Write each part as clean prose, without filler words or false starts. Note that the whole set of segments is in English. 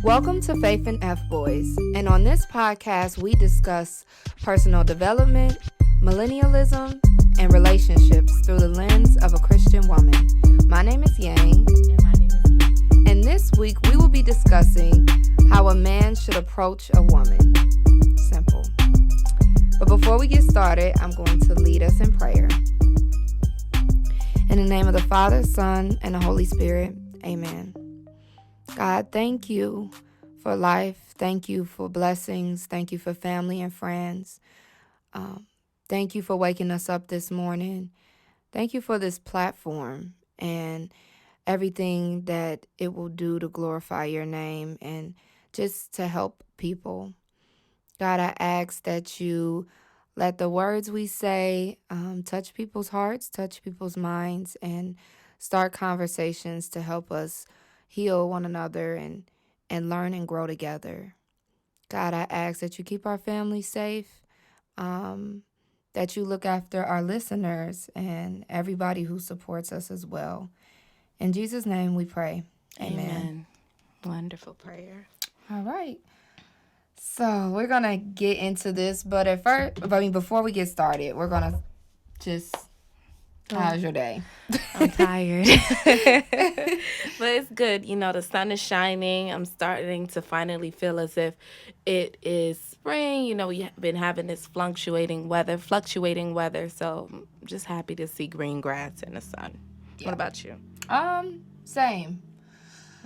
Welcome to Faith and F Boys, and on this podcast we discuss personal development, millennialism, and relationships through the lens of a Christian woman. My name is Yang. And my name is Yang. And this week we will be discussing how a man should approach a woman. Simple. But before we get started, I'm going to lead us in prayer. In the name of the Father, Son, and the Holy Spirit, amen. God, thank you for life. Thank you for blessings. Thank you for family and friends. Thank you for waking us up this morning. Thank you for this platform and everything that it will do to glorify your name and just to help people. God, I ask that you let the words we say touch people's hearts, touch people's minds, and start conversations to help us heal one another and learn and grow together. God, I ask that you keep our family safe, that you look after our listeners and everybody who supports us as well. In Jesus' name we pray. Amen. Wonderful prayer. All right. So we're going to get into this, but before we get started, we're going to just, how's your day? I'm tired. But it's good. You know, the sun is shining. I'm starting to finally feel as if it is spring. You know, we've been having this fluctuating weather. So I'm just happy to see green grass in the sun. Yeah. What about you? Same.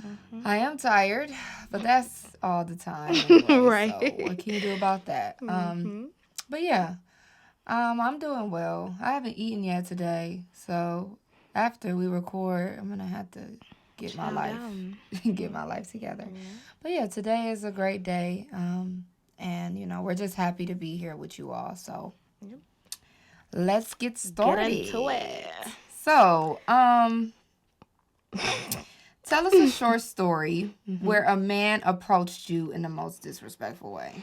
Mm-hmm. I am tired, but that's all the time anyway, right. So what can you do about that? Mm-hmm. But yeah, I'm doing well. I haven't eaten yet today, so after we record, I'm gonna have to get my life together. Yeah. But yeah, today is a great day, and you know we're just happy to be here with you all. So let's get started. Get into it. So, tell us a short story where a man approached you in the most disrespectful way.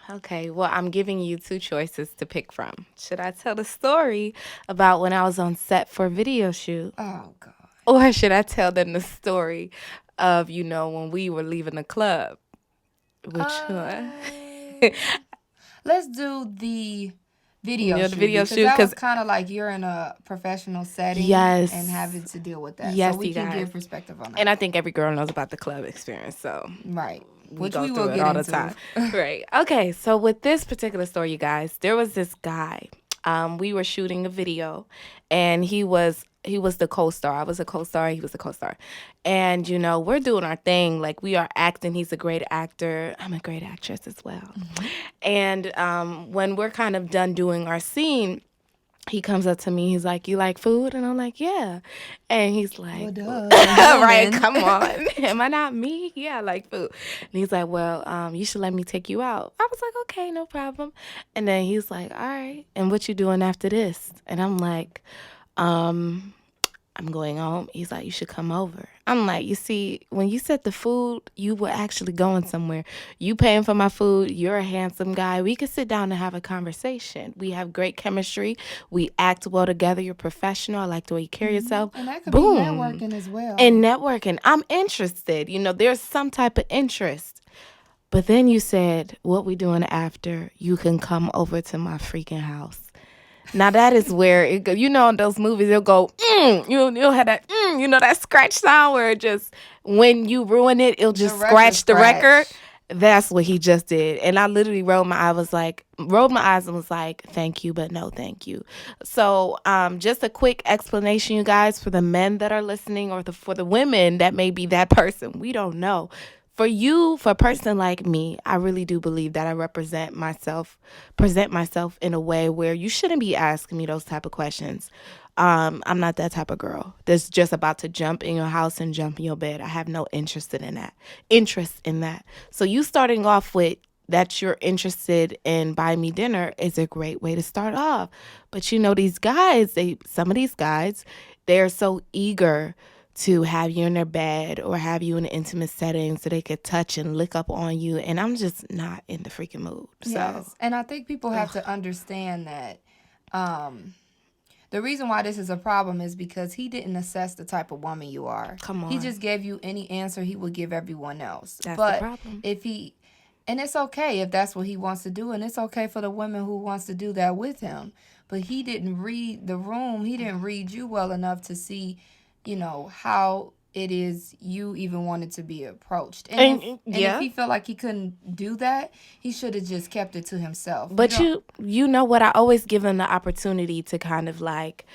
Okay, well, I'm giving you two choices to pick from. Should I tell the story about when I was on set for a video shoot? Oh, God. Or should I tell them the story of, you know, when we were leaving the club? Which one? Let's do the video shoot. The video shoot. Because that was kind of like you're in a professional setting. Yes. And having to deal with that. Yes, so we can give perspective on that. And I think every girl knows about the club experience, so. Right. Which we will get all the time. Right. Okay, so with this particular story, you guys, there was this guy. We were shooting a video, and he was the co-star. I was a co-star. He was a co-star. And, you know, we're doing our thing. Like, we are acting. He's a great actor. I'm a great actress as well. Mm-hmm. And when we're kind of done doing our scene, he comes up to me. He's like, "You like food?" And I'm like, "Yeah." And he's like, well, duh. Right, come on. Am I not me? Yeah, I like food. And he's like, "Well, you should let me take you out." I was like, "Okay, no problem." And then he's like, "All right. And what you doing after this?" And I'm like, I'm going home. He's like, "You should come over." I'm like, you see, when you said the food, you were actually going somewhere. You paying for my food. You're a handsome guy. We could sit down and have a conversation. We have great chemistry. We act well together. You're professional. I like the way you carry yourself. And that could be networking as well. And networking. I'm interested. You know, there's some type of interest. But then you said, what we doing after? You can come over to my freaking house. Now, that is where, it go, you know, in those movies, it'll go, you'll have that, you know, that scratch sound where it just, when you ruin it, it'll just scratch the record. That's what he just did. And I literally rolled my eyes and was like, "Thank you, but no thank you." So just a quick explanation, you guys, for the men that are listening or for the women that may be that person. We don't know. For a person like me, I really do believe that I present myself in a way where you shouldn't be asking me those type of questions. I'm not that type of girl that's just about to jump in your house and jump in your bed. I have no interest in that. So you starting off with that you're interested in buying me dinner is a great way to start off. But you know, these guys, some of these guys, they're so eager to have you in their bed or have you in an intimate setting so they could touch and lick up on you. And I'm just not in the freaking mood. So. Yes. And I think people have to understand that The reason why this is a problem is because he didn't assess the type of woman you are. Come He on. just gave you any answer he would give everyone else. That's the But problem. if he, and it's okay if that's what he wants to do, and it's okay for the women who wants to do that with him. But he didn't read the room. He didn't read you well enough to see, how it is you even wanted to be approached. And if he felt like he couldn't do that, he should have just kept it to himself. But you know what? I always give him the opportunity to kind of like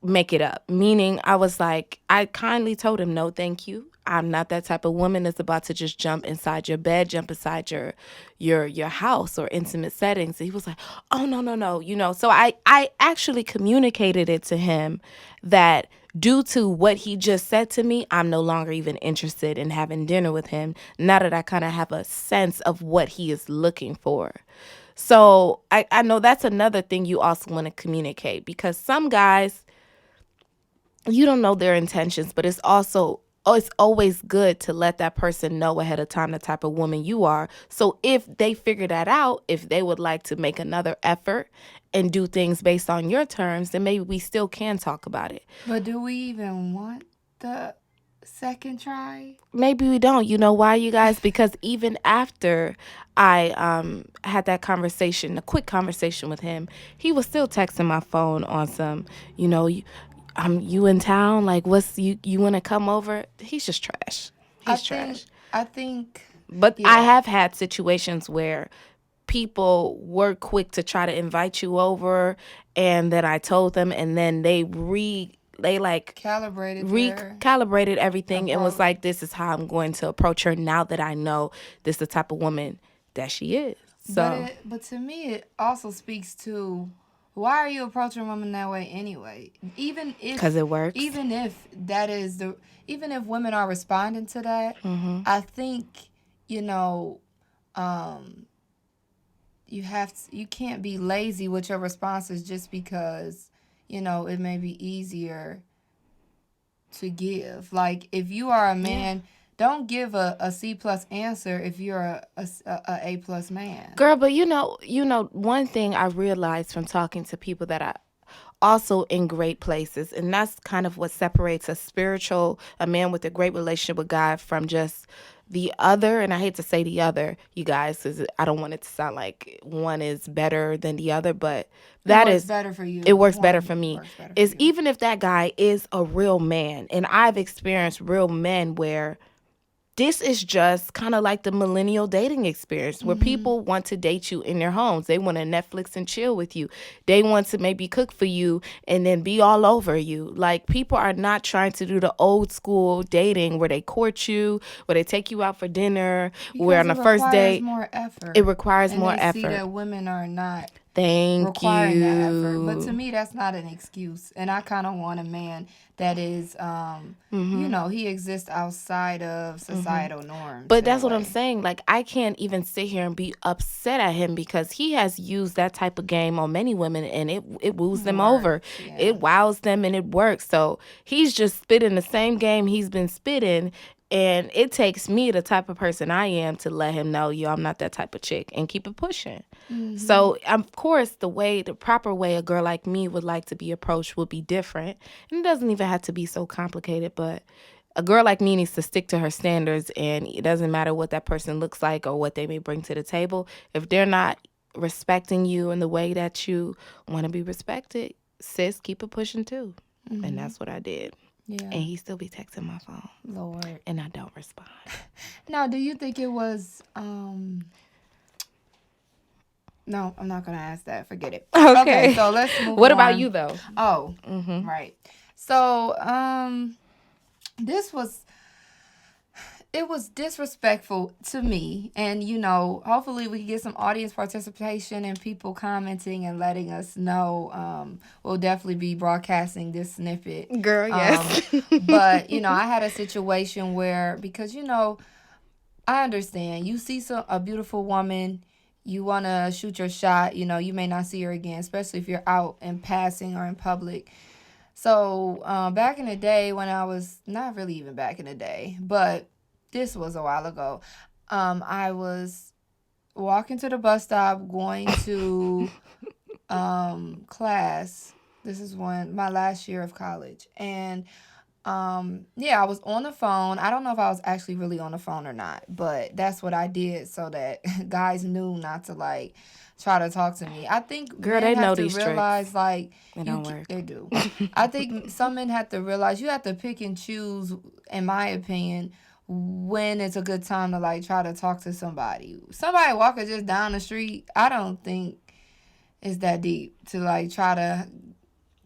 make it up. Meaning, I was like, I kindly told him, no, thank you. I'm not that type of woman that's about to just jump inside your bed, jump inside your house or intimate settings. And he was like, oh, no, no, no. So I actually communicated it to him that due to what he just said to me, I'm no longer even interested in having dinner with him now that I kind of have a sense of what he is looking for. So I know that's another thing you also want to communicate, because some guys, you don't know their intentions, but it's always good to let that person know ahead of time the type of woman you are. So if they figure that out, if they would like to make another effort and do things based on your terms, then maybe we still can talk about it. But do we even want the second try? Maybe we don't. You know why, you guys? Because even after I had that conversation, a quick conversation with him, he was still texting my phone on some, you in town? Like, what's you want to come over? He's just trash. He's trash. I think. But yeah. I have had situations where people were quick to try to invite you over, and then I told them, and then they recalibrated everything and was like, this is how I'm going to approach her now that I know this is the type of woman that she is. So, but to me, it also speaks to, why are you approaching women that way anyway? Even if, because it works. Even if women are responding to that, mm-hmm. I think you can't be lazy with your responses just because it may be easier to give. Like, if you are a man, don't give a C+ answer if you're a A+ man. Girl, but one thing I realized from talking to people that are also in great places, and that's kind of what separates a man with a great relationship with God from just the other. And I hate to say the other, you guys, because I don't want it to sound like one is better than the other, but that is better for you. It works better for me. Even if that guy is a real man, and I've experienced real men where this is just kind of like the millennial dating experience where people want to date you in their homes. They want to Netflix and chill with you. They want to maybe cook for you and then be all over you. Like, people are not trying to do the old school dating where they court you, where they take you out for dinner, where on the first date, it requires more effort. See that women are not requiring that effort. But to me, that's not an excuse. And I kind of want a man that is, he exists outside of societal norms. But that's what I'm saying. Like, I can't even sit here and be upset at him because he has used that type of game on many women, and it woos them over. Yeah. It wows them, and it works. So he's just spitting the same game he's been spitting. And it takes me, the type of person I am, to let him know, I'm not that type of chick, and keep it pushing. Mm-hmm. So, of course, the proper way a girl like me would like to be approached would be different. And it doesn't even have to be so complicated, but a girl like me needs to stick to her standards, and it doesn't matter what that person looks like or what they may bring to the table. If they're not respecting you in the way that you want to be respected, sis, keep it pushing too. Mm-hmm. And that's what I did. Yeah. And he still be texting my phone. Lord. And I don't respond. Now, do you think it was... No, I'm not going to ask that. Forget it. Okay. So let's move on. What about you, though? Oh, right. So, it was disrespectful to me. And, hopefully we can get some audience participation and people commenting and letting us know. We'll definitely be broadcasting this snippet. Girl, yes. But, I had a situation where, because, I understand. You see a beautiful woman, you want to shoot your shot. You may not see her again, especially if you're out in passing or in public. So back in the day when I was, not really even back in the day, but this was a while ago, I was walking to the bus stop, going to class, This is my last year of college. And yeah, I was on the phone. I don't know if I was actually really on the phone or not, but that's what I did so that guys knew not to like try to talk to me. I think Girl, men they have know to these tricks. realize like It don't work. they do. I think some men have to realize you have to pick and choose, in my opinion, when it's a good time to like try to talk to somebody. Somebody walking just down the street, I don't think it's that deep to like try to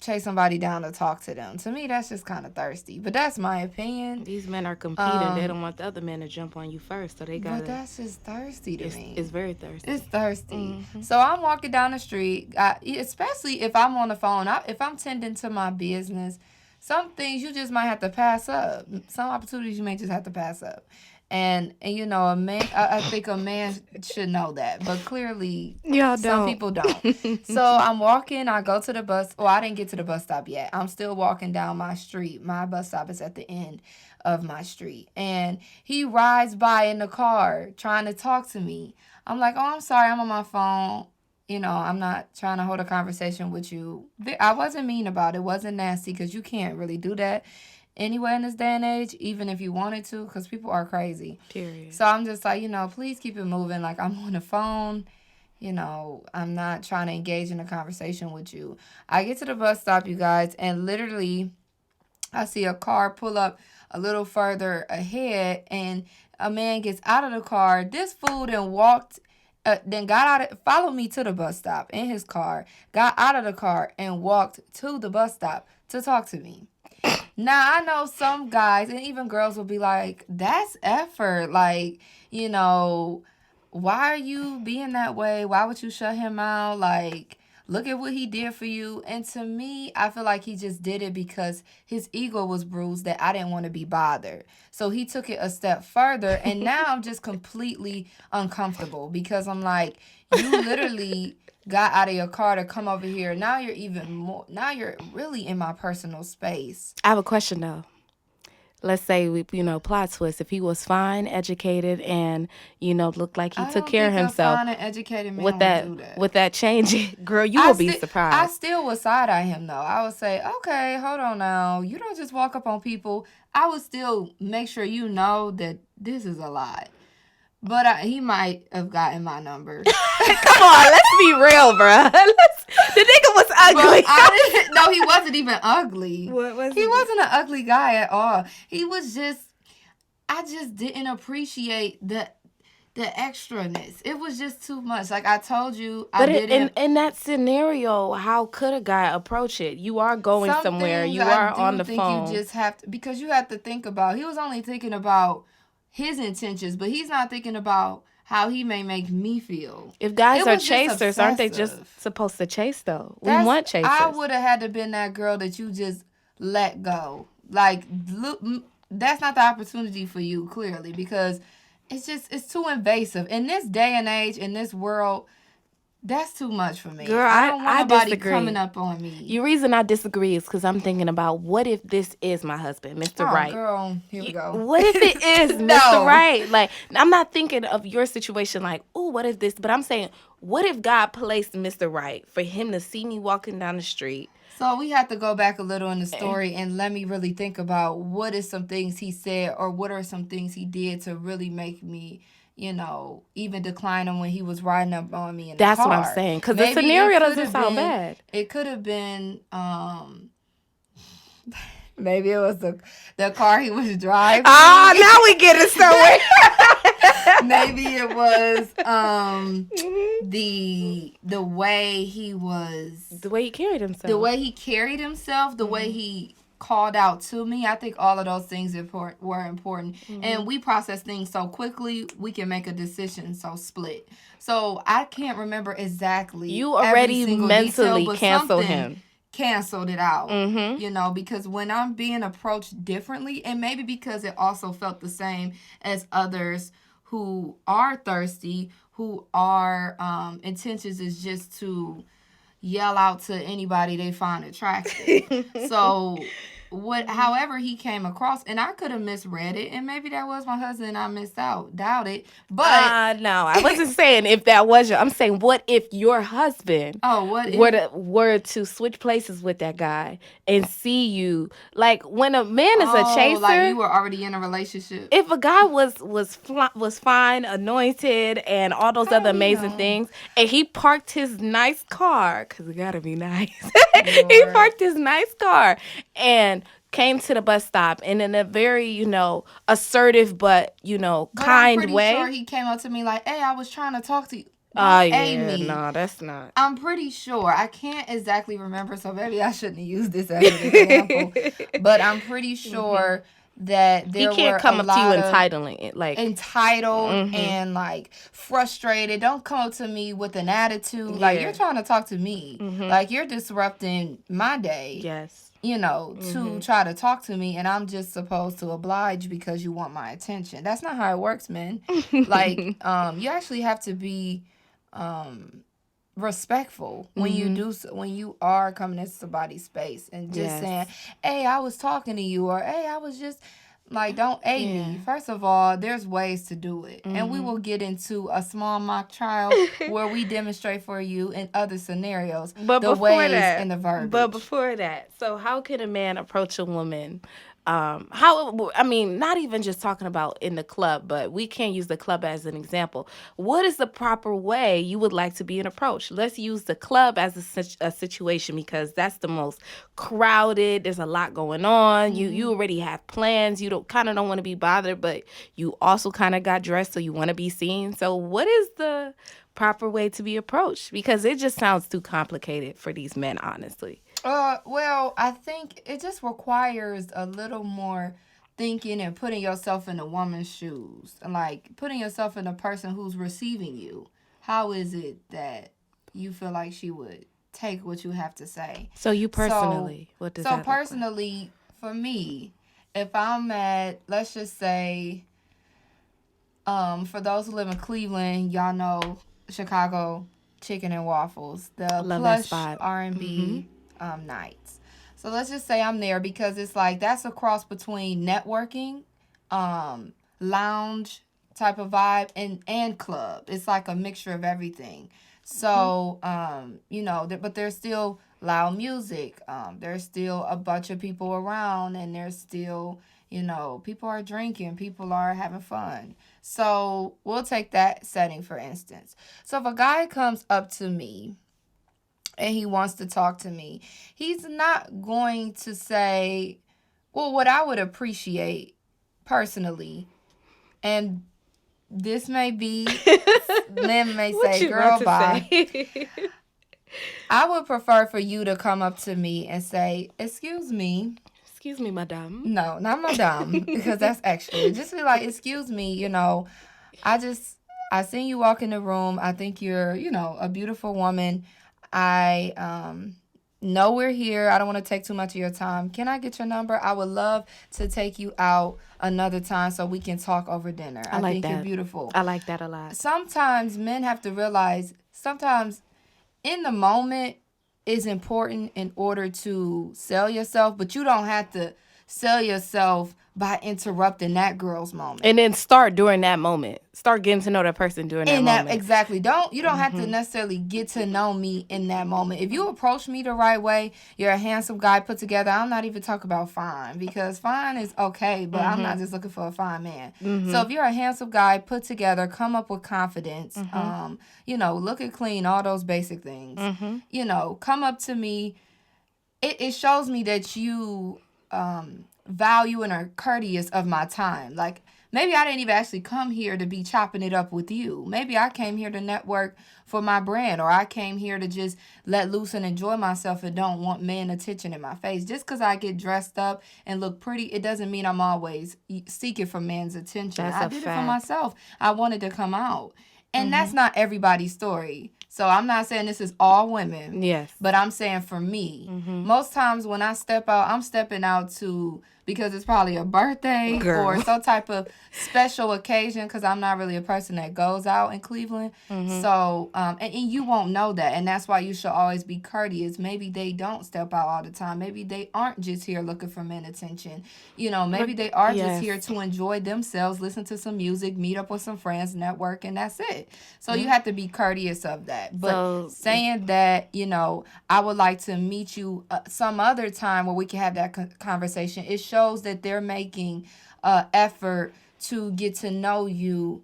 chase somebody down to talk to them. To me, that's just kind of thirsty. But that's my opinion. These men are competing. They don't want the other men to jump on you first, so they gotta. But that's just thirsty to me. It's very thirsty. It's thirsty. So I'm walking down the street, especially if I'm on the phone. If I'm tending to my business, some things you just might have to pass up. Some opportunities you may just have to pass up. And you know, a man. I think a man should know that, but clearly, Y'all some don't. people don't. So I'm walking. I go to the bus. Well, I didn't get to the bus stop yet. I'm still walking down my street. My bus stop is at the end of my street, and he rides by in the car trying to talk to me. I'm like, oh, I'm sorry, I'm on my phone. You know, I'm not trying to hold a conversation with you. I wasn't mean about it. It wasn't nasty because you can't really do that anywhere in this day and age, even if you wanted to, because people are crazy. Period. So I'm just like, you know, please keep it moving. Like, I'm on the phone. You know, I'm not trying to engage in a conversation with you. I get to the bus stop, you guys, and literally I see a car pull up a little further ahead, and a man gets out of the car. This fool then walked, then got out, followed me to the bus stop in his car, got out of the car, and walked to the bus stop to talk to me. Now, I know some guys and even girls will be like, that's effort. Like, you know, why are you being that way? Why would you shut him out? Like, look at what he did for you. And to me, I feel like he just did it because his ego was bruised that I didn't want to be bothered. So he took it a step further. And now I'm just completely uncomfortable because I'm like, you literally got out of your car to come over here. Now you're even more, now you're really in my personal space. I have a question though. Let's say we, plot twist. If he was fine, educated, and looked like he took care of himself, I don't think a fine and educated man with would that do that. with that change, girl, you will be I surprised. still would side eye him though. I would say, okay, hold on now. You don't just walk up on people. I would still make sure you know that this is a lot. But he might have gotten my number. Come on, let's be real, bruh. The nigga was ugly. No, he wasn't even ugly. What was he? Wasn't an ugly guy at all. He was just, I just didn't appreciate the extraness. It was just too much. Like I told you, but in that scenario, how could a guy approach it? You are going somewhere. You are on the phone. You just have to, because you have to think about, he was only thinking about his intentions, but he's not thinking about how he may make me feel. If guys are chasers, aren't they just supposed to chase though? We want chasers. I would have had to been that girl that you just let go. Like, look, that's not the opportunity for you, clearly, because it's too invasive. In this day and age, in this world, that's too much for me. Girl, I don't want nobody disagree. coming up on me. The reason I disagree is because I'm thinking about, what if this is my husband, Mr. Right? Girl, here we go. What if it is Mr. Right? Like, I'm not thinking of your situation like, oh, what if this? But I'm saying, what if God placed Mr. Right for him to see me walking down the street? So we have to go back a little in the story and let me really think about what is some things he said or what are some things he did to really make me, even decline him when he was riding up on me in the car. That's what I'm saying. Because the scenario doesn't sound bad. It could have been, maybe it was the car he was driving. Ah, now we get it somewhere. Maybe it was the way he was. The way he carried himself. The way he carried himself, the way he called out to me. I think all of those things were important. And we process things so quickly, we can make a decision so split. So I can't remember exactly. You already mentally canceled him. Canceled it out, because when I'm being approached differently, and maybe because it also felt the same as others who are thirsty, who are intentions is just to yell out to anybody they find attractive. So however he came across, and I could have misread it, and maybe that was my husband and I missed out. Doubt it. But no, I wasn't saying if that was your. I'm saying what if your husband what were to switch places with that guy and see you, like when a man is a chaser, like you were already in a relationship. If a guy was fine, anointed, and all those other amazing things, and he parked his nice car, because it gotta be nice. He parked his nice car and came to the bus stop, and in a very, assertive but kind way. I'm pretty sure he came up to me like, "Hey, I was trying to talk to you." No, that's not. I'm pretty sure. I can't exactly remember, so maybe I shouldn't use this as an example. But I'm pretty sure that there he can't were come a up lot to you of entitled and like frustrated. Don't come up to me with an attitude. Like you're trying to talk to me. Like you're disrupting my day. Yes. To try to talk to me, and I'm just supposed to oblige because you want my attention. That's not how it works, man. Like, you actually have to be respectful when you are coming into somebody's space and just saying, "Hey, I was talking to you," or "Hey, I was just." Like, don't aid me. First of all, there's ways to do it. And we will get into a small mock trial where we demonstrate for you in other scenarios the ways and the verbiage. But before that, so how can a man approach a woman? Not even just talking about in the club, but we can use the club as an example. What is the proper way you would like to be approached? Let's use the club as a situation, because that's the most crowded. There's a lot going on. You already have plans. You don't want to be bothered, but you also kind of got dressed, so you want to be seen. So what is the proper way to be approached? Because it just sounds too complicated for these men, honestly. Well, I think it just requires a little more thinking and putting yourself in a woman's shoes. And like putting yourself in a person who's receiving you. How is it that you feel like she would take what you have to say? So you personally, what does that look like? So personally, for me, if I'm at, let's just say, for those who live in Cleveland, y'all know Chicago Chicken and Waffles, the plush R&B nights. So let's just say I'm there because it's like that's a cross between networking, lounge type of vibe, and club. It's like a mixture of everything. So, but there's still loud music. There's still a bunch of people around, and there's still, people are drinking, people are having fun. So we'll take that setting for instance. So if a guy comes up to me and he wants to talk to me, he's not going to say, well, what I would appreciate personally, and this may be, men may say, girl, bye. I would prefer for you to come up to me and say, excuse me. Excuse me, madame. No, not madame, because that's extra. Just be like, excuse me, I seen you walk in the room. I think you're, a beautiful woman. I know we're here. I don't want to take too much of your time. Can I get your number? I would love to take you out another time so we can talk over dinner. I think you're beautiful. I like that a lot. Sometimes men have to realize, sometimes in the moment is important in order to sell yourself, but you don't have to sell yourself by interrupting that girl's moment. And then start during that moment. Start getting to know that person during that moment. Exactly. You don't have to necessarily get to know me in that moment. If you approach me the right way, you're a handsome guy put together. I'm not even talking about fine, because fine is okay, but I'm not just looking for a fine man. So if you're a handsome guy put together, come up with confidence, looking clean, all those basic things. Come up to me. It shows me that you value and are courteous of my time. Like, maybe I didn't even actually come here to be chopping it up with you. Maybe I came here to network for my brand, or I came here to just let loose and enjoy myself and don't want men attention in my face. Just because I get dressed up and look pretty, it doesn't mean I'm always seeking for men's attention. I did it for myself. I wanted to come out. And that's not everybody's story. So I'm not saying this is all women. Yes. But I'm saying for me, most times when I step out, I'm stepping out to because it's probably a birthday Girl. or some type of special occasion because I'm not really a person that goes out in Cleveland. So, and you won't know that. And that's why you should always be courteous. Maybe they don't step out all the time. Maybe they aren't just here looking for men attention. You know, maybe they are just here to enjoy themselves, listen to some music, meet up with some friends, network, and that's it. So you have to be courteous of that. But saying that, you know, I would like to meet you some other time where we can have that conversation, it shows that they're making effort to get to know you.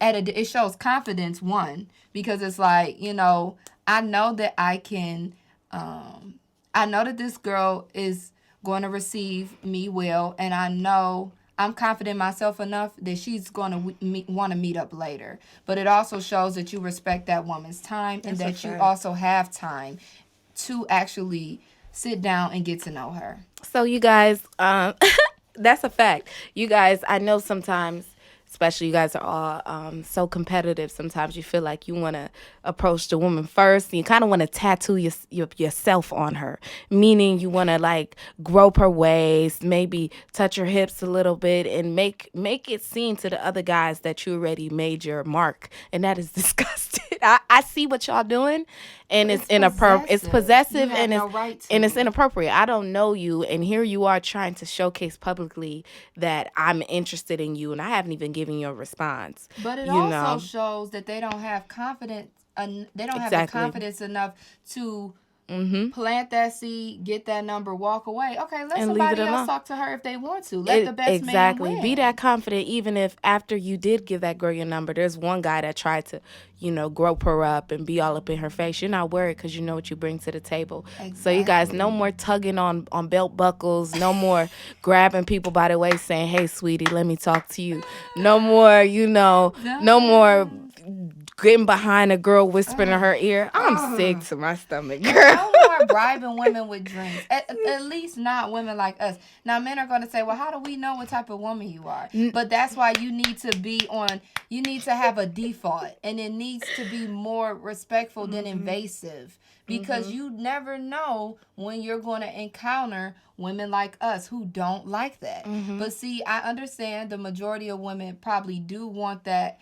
It shows confidence, one, because it's like, you know, I know that I can, I know that this girl is going to receive me well, and I know I'm confident myself enough that she's going to want to meet up later. But it also shows that you respect that woman's time and that you also have time to actually sit down and get to know her. So you guys, that's a fact. You guys, I know sometimes, especially you guys are all so competitive. Sometimes you feel like you want to approach the woman first. And you kind of want to tattoo yourself on her, meaning you want to like grope her waist, maybe touch her hips a little bit, and make it seem to the other guys that you already made your mark, and that is disgusting. I see what y'all doing, and it's inappropriate. It's possessive, and it's inappropriate. I don't know you, and here you are trying to showcase publicly that I'm interested in you, and I haven't even given you a response. But it also shows that they don't have confidence. They don't have the confidence enough to plant that seed, get that number, walk away. Okay, let somebody else talk to her if they want to. Let the best man win. Be that confident, even if after you did give that girl your number, there's one guy that tried to, you know, grope her up and be all up in her face. You're not worried because you know what you bring to the table. Exactly. So you guys, no more tugging on belt buckles. No more grabbing people by the waist saying, "Hey, sweetie, let me talk to you." No more, you know, no more getting behind a girl whispering in her ear. I'm sick to my stomach, girl. No more bribing women with drinks. At least not women like us. Now, men are going to say, well, how do we know what type of woman you are? But that's why you need to have a default. And it needs to be more respectful than invasive. Because you never know when you're going to encounter women like us who don't like that. But see, I understand the majority of women probably do want that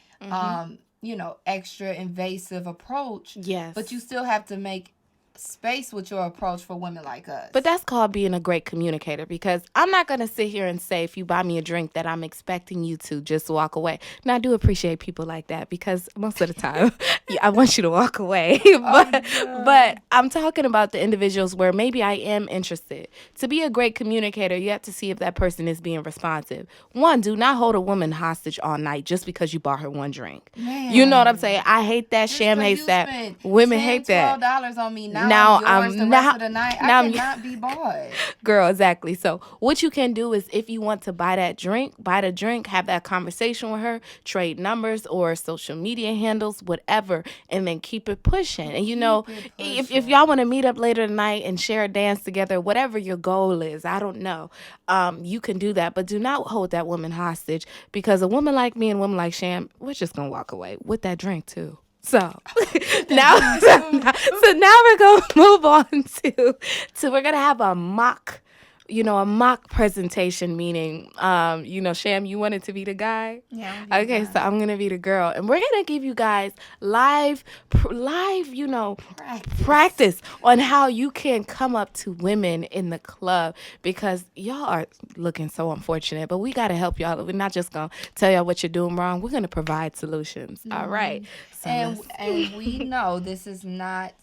you know, extra invasive approach. Yes. But you still have to make space with your approach for women like us. But that's called being a great communicator, because I'm not going to sit here and say if you buy me a drink that I'm expecting you to just walk away. Now, I do appreciate people like that because most of the time I want you to walk away. But I'm talking about the individuals where maybe I am interested. To be a great communicator, you have to see if that person is being responsive. One, do not hold a woman hostage all night just because you bought her one drink. Man. You know what I'm saying? I hate that. Sham hates that. Women hate that. $12 on me now I'm the rest of the night. I cannot be bought. Girl, exactly. So what you can do is, if you want to buy the drink, have that conversation with her, trade numbers or social media handles, whatever, and then keep it pushing. And you know, if y'all want to meet up later tonight and share a dance together, whatever your goal is, I don't know, you can do that. But do not hold that woman hostage, because a woman like me and a woman like Sham, we're just going to walk away with that drink too. So now we're gonna move on to we're gonna have a mock presentation, meaning Sham, you wanted to be the guy. Yeah. Okay, so I'm gonna be the girl, and we're gonna give you guys live practice on how you can come up to women in the club, because y'all are looking so unfortunate, but we gotta help y'all. We're not just gonna tell y'all what you're doing wrong. We're gonna provide solutions. All right. So and we know this is not.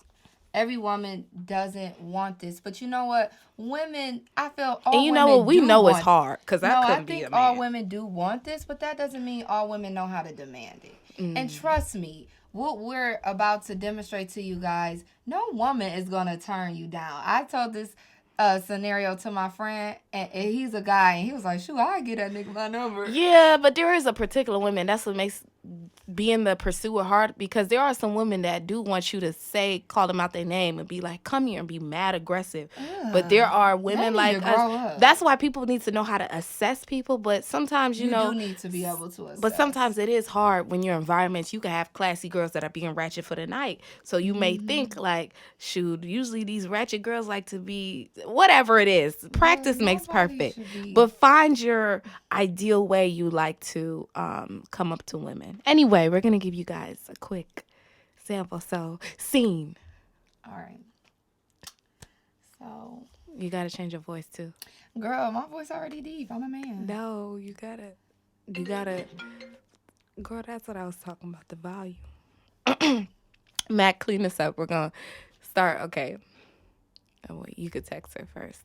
Every woman doesn't want this, but you know what? Women, I feel all women. And you know what? We know it's hard, because I couldn't be a man. All women do want this, but that doesn't mean all women know how to demand it. And trust me, what we're about to demonstrate to you guys, no woman is gonna turn you down. I told this scenario to my friend, and he's a guy, and he was like, "Shoot, I get that nigga my number." Yeah, but there is a particular woman. That's what makes being the pursuer hard, because there are some women that do want you to call them out their name and be like, come here, and be mad aggressive. But there are women they need like to grow us. up. That's why people need to know how to assess people. But sometimes, You do need to be able to assess. but sometimes it is hard when your environments, you can have classy girls that are being ratchet for the night. So you may think like, shoot, usually these ratchet girls like to be whatever it is. Practice makes perfect. But find your ideal way you like to come up to women. Anyway, we're going to give you guys a quick sample. So, scene. All right. So, you got to change your voice too. Girl, my voice already deep. I'm a man. No, you got to. Girl, that's what I was talking about, the volume. Matt, clean this up. We're going to start. Okay. Oh, wait, you could text her first.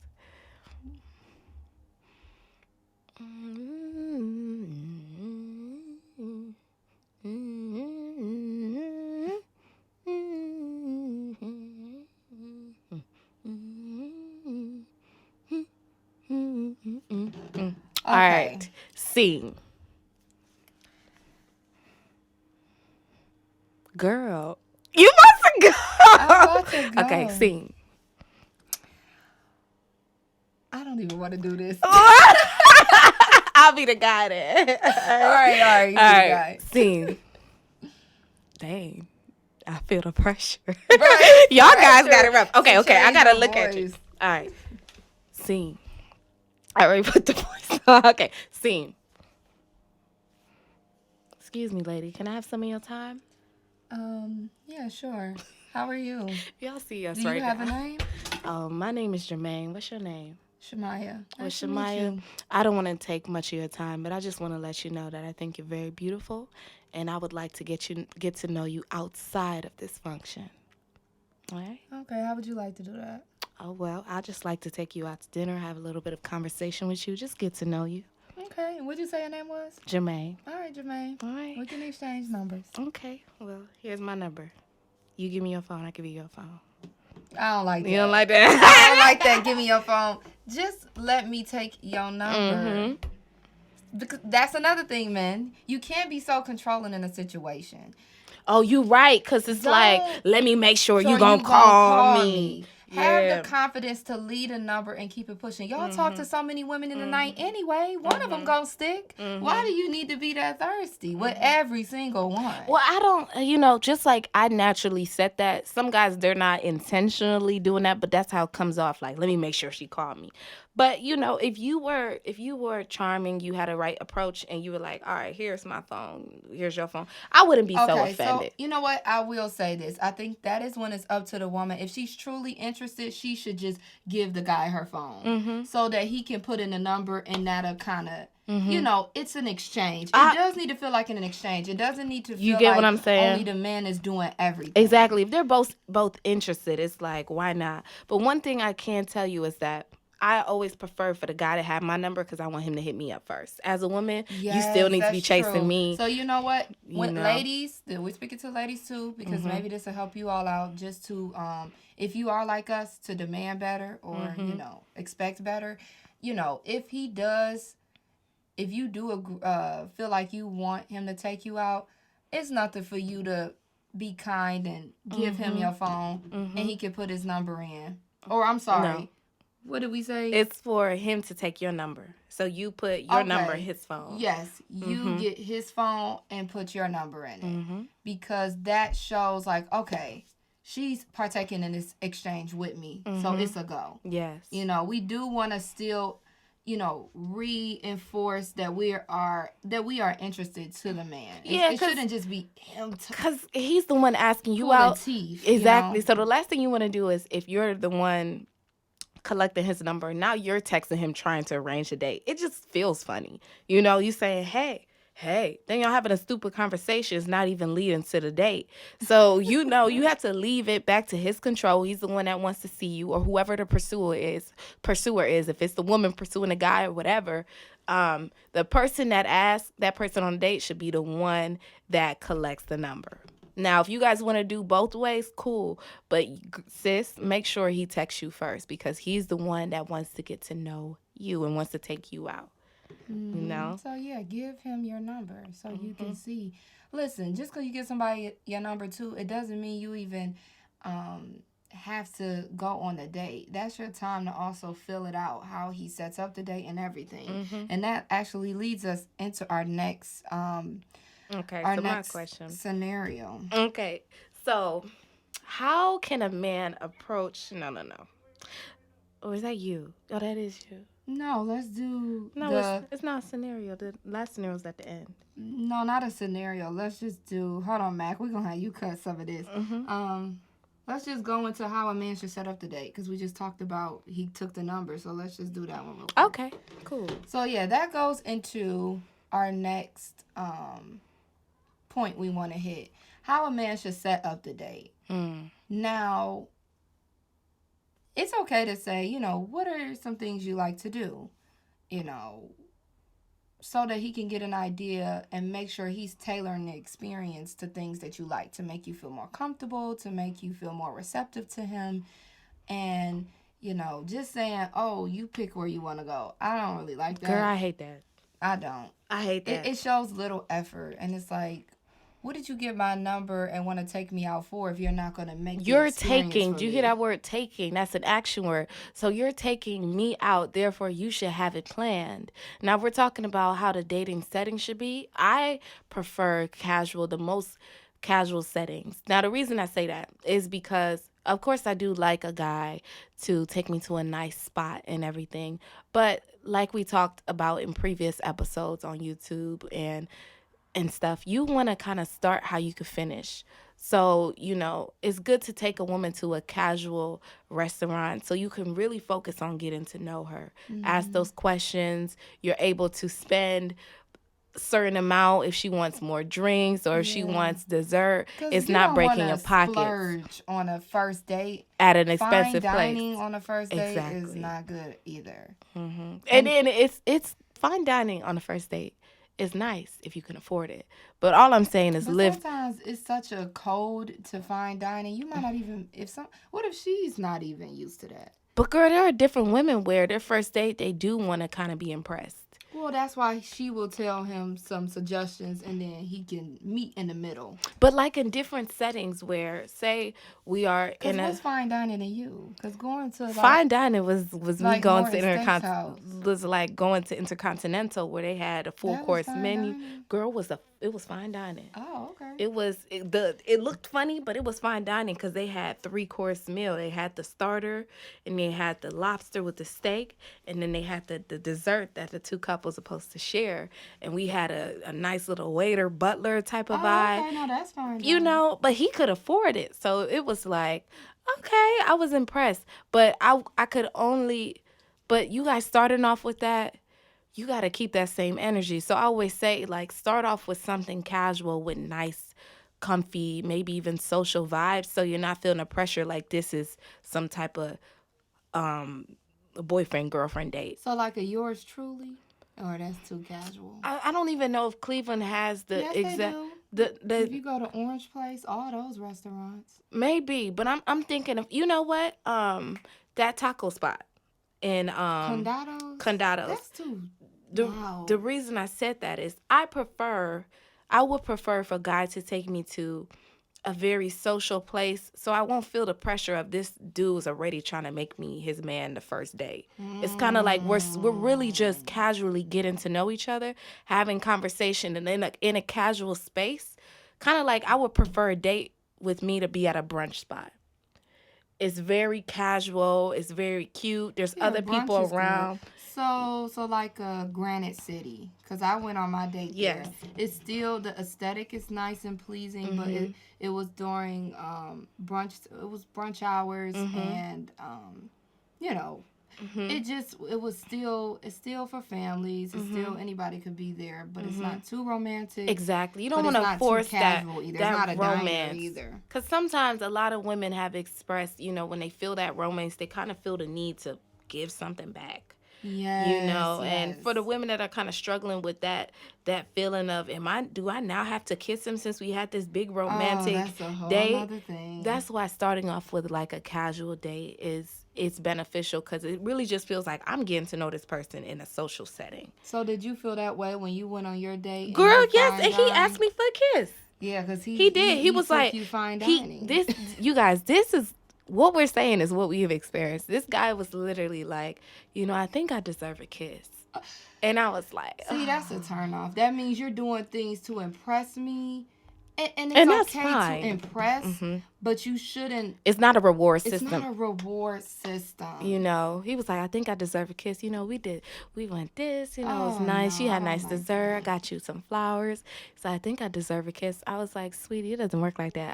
All right. Scene. Girl, you must go. I'm about to go. Okay, scene. I don't even want to do this. I'll be the guy then. All right. You be the guy. Scene. Dang. I feel the pressure. Y'all guys got it rough. Okay. I got to look at you. All right. Scene. I already put the voice on. Okay. Scene. Excuse me, lady. Can I have some of your time? Yeah, sure. How are you? Y'all see us Do right now. Do you have a name? My name is Jermaine. What's your name? Shamaya. Well, Shamaya, I don't want to take much of your time, but I just want to let you know that I think you're very beautiful, and I would like to get to know you outside of this function. All right? Okay, how would you like to do that? Oh, well, I'd just like to take you out to dinner, have a little bit of conversation with you, just get to know you. Okay, what'd you say your name was? Jermaine. All right, Jermaine. All right. We can exchange numbers. Okay, well, here's my number. You give me your phone, I give you your phone. I don't like that. You don't like that? I don't like that. Give me your phone. Just let me take your number. Because that's another thing, man. You can't be so controlling in a situation. Oh, you right, because it's like, let me make sure you gonna call me. Have the confidence to lead a number and keep it pushing. Y'all talk to so many women in the night anyway. One of them gonna stick. Why do you need to be that thirsty with every single one? Well, I don't, just like I naturally said that. Some guys, they're not intentionally doing that, but that's how it comes off. Like, let me make sure she called me. But, if you were charming, you had a right approach, and you were like, all right, here's my phone, here's your phone, I wouldn't be so offended. So, you know what? I will say this. I think that is when it's up to the woman. If she's truly interested, she should just give the guy her phone so that he can put in a number, and that'll kind of, it's an exchange. It does need to feel like an exchange. It doesn't need to feel like what I'm saying? Only the man is doing everything. Exactly. If they're both interested, it's like, why not? But one thing I can tell you is that I always prefer for the guy to have my number because I want him to hit me up first. As a woman, you still need to be chasing me. So you know what? Ladies, we're speaking to ladies too, because maybe this will help you all out. Just to, if you are like us, to demand better or expect better. If you do feel like you want him to take you out, it's nothing for you to be kind and give him your phone and he can put his number in. Or I'm sorry. No. What did we say? It's for him to take your number. So you put your number in his phone. Yes. You get his phone and put your number in it. Because that shows like, okay, she's partaking in this exchange with me. So it's a go. Yes. We do want to still, reinforce that we are interested to the man. It shouldn't just be him. Because he's the one asking you out. Teeth, exactly. So the last thing you want to do is, if you're the one collecting his number, now you're texting him trying to arrange a date. It just feels funny. You saying, hey, then y'all having a stupid conversation. It's not even leading to the date. So, you have to leave it back to his control. He's the one that wants to see you, or whoever the pursuer is. If it's the woman pursuing a guy or whatever, the person that asks that person on a date should be the one that collects the number. Now, if you guys want to do both ways, cool. But sis, make sure he texts you first, because he's the one that wants to get to know you and wants to take you out. you know? So yeah, give him your number so you Hmm. can see. Listen, just because you give somebody your number too, it doesn't mean you even um, have to go on the date. That's your time to also fill it out, how he sets up the date and everything. Hmm. And that actually leads us into Okay, our so my next question. scenario. Okay, so how can a man approach? No, no, no. Or is that you? Oh, that is you. No, let's do No, the it's not a scenario. The last scenario's at the end. no, not a scenario. Let's just do. Hold on, Mac. We're gonna have you cut some of this. Hmm. Um, let's just go into how a man should set up the date because we just talked about he took the number. So let's just do that one real quick. Okay, cool. So yeah, that goes into our next point we want to hit. How a man should set up the date. Mm. Now, it's okay to say, what are some things you like to do? You know, so that he can get an idea and make sure he's tailoring the experience to things that you like to make you feel more comfortable, to make you feel more receptive to him. And, just saying, oh, you pick where you want to go. I don't really like Girl, that. I hate that. I don't. I hate It, that. it shows little effort. And it's like, what did you get my number and want to take me out for if you're not going to make the You're experience taking. for Do you hear me? that word taking? That's an action word. So you're taking me out, therefore you should have it planned. Now we're talking about how the dating setting should be. I prefer casual, the most casual settings. Now the reason I say that is because of course I do like a guy to take me to a nice spot and everything. But like we talked about in previous episodes on YouTube and stuff, you want to kind of start how you could finish. So, it's good to take a woman to a casual restaurant so you can really focus on getting to know her. Ask Mm-hmm. those questions. You're able to spend a certain amount if she wants more drinks or if she Yeah. wants dessert. Because It's you not don't want breaking to your pockets splurge on a first date. at an Fine expensive place. dining on a first date is Exactly. not good either. And And then it's fine dining on a first date. It's nice if you can afford it. But all I'm saying is but live. sometimes it's such a code to fine dining. You might not even what if she's not even used to that? But girl, there are different women where their first date they do want to kind of be impressed. Well, that's why she will tell him some suggestions and then he can meet in the middle. But like in different settings where say we are Cause in what's a fine dining to you? Cause going to fine dining was me like going to Morton Steakhouse, was like going to Intercontinental where they had a full that was course fine menu. dining. Girl it was fine dining. Oh, okay. It looked funny, but it was fine dining because they had 3-course meal. They had the starter, and they had the lobster with the steak, and then they had the dessert that the two couples supposed to share. And we had a nice little waiter butler type of Oh, vibe, okay. No, that's fine dining. But he could afford it, so it was like okay, I was impressed, but I could only, but you guys starting off with that you got to keep that same energy. So I always say, like, start off with something casual with nice, comfy, maybe even social vibes. So you're not feeling the pressure like this is some type of um, boyfriend girlfriend date. So like a yours truly, or that's too casual. I don't even know if Cleveland has the Yes, they exact do. the If the you go to Orange Place, all those restaurants. maybe, but I'm thinking of you know what that taco spot in Condados. Condados. That's too. the Wow. the reason I said that is I would prefer for a guy to take me to a very social place so I won't feel the pressure of this dude's already trying to make me his man the first day. It's kind of like we're really just casually getting to know each other, having conversation and then in a casual space. Kind of like I would prefer a date with me to be at a brunch spot. It's very casual, it's very cute. There's Yeah, other brunch people is good. around. So like Granite City, cause I went on my date Yes. there. It's still the aesthetic is nice and pleasing, but it was during brunch. It was brunch hours, and you know, it's still for families. It's still anybody could be there, but it's not too romantic. Exactly. You don't But want it's to not too force casual either. It's not that a diner romance. either. Because sometimes a lot of women have expressed, when they feel that romance, they kind of feel the need to give something back. Yes, And yes. for the women that are kind of struggling with that feeling of do I now have to kiss him since we had this big Oh, romantic that's a whole date? nother thing. That's why starting off with like a casual date it's beneficial because it really just feels like I'm getting to know this person in a social setting. So did you feel that way when you went on your date and Girl, you yes, fine and he dined? asked me for a kiss. Yeah, because He did. He he was took like, you fine he dining. this you guys, this is what we're saying is what we have experienced. This guy was literally like, I think I deserve a kiss. And I was like, See, that's a oh. turn off. That means you're doing things to impress me. And it's And that's okay to fine. impress, but you shouldn't. It's not a reward It's system. not a reward system. He was like, I think I deserve a kiss. We went this, it was Oh, nice. no, You I had don't nice like dessert. I that. got you some flowers. So I think I deserve a kiss. I was like, sweetie, it doesn't work like that.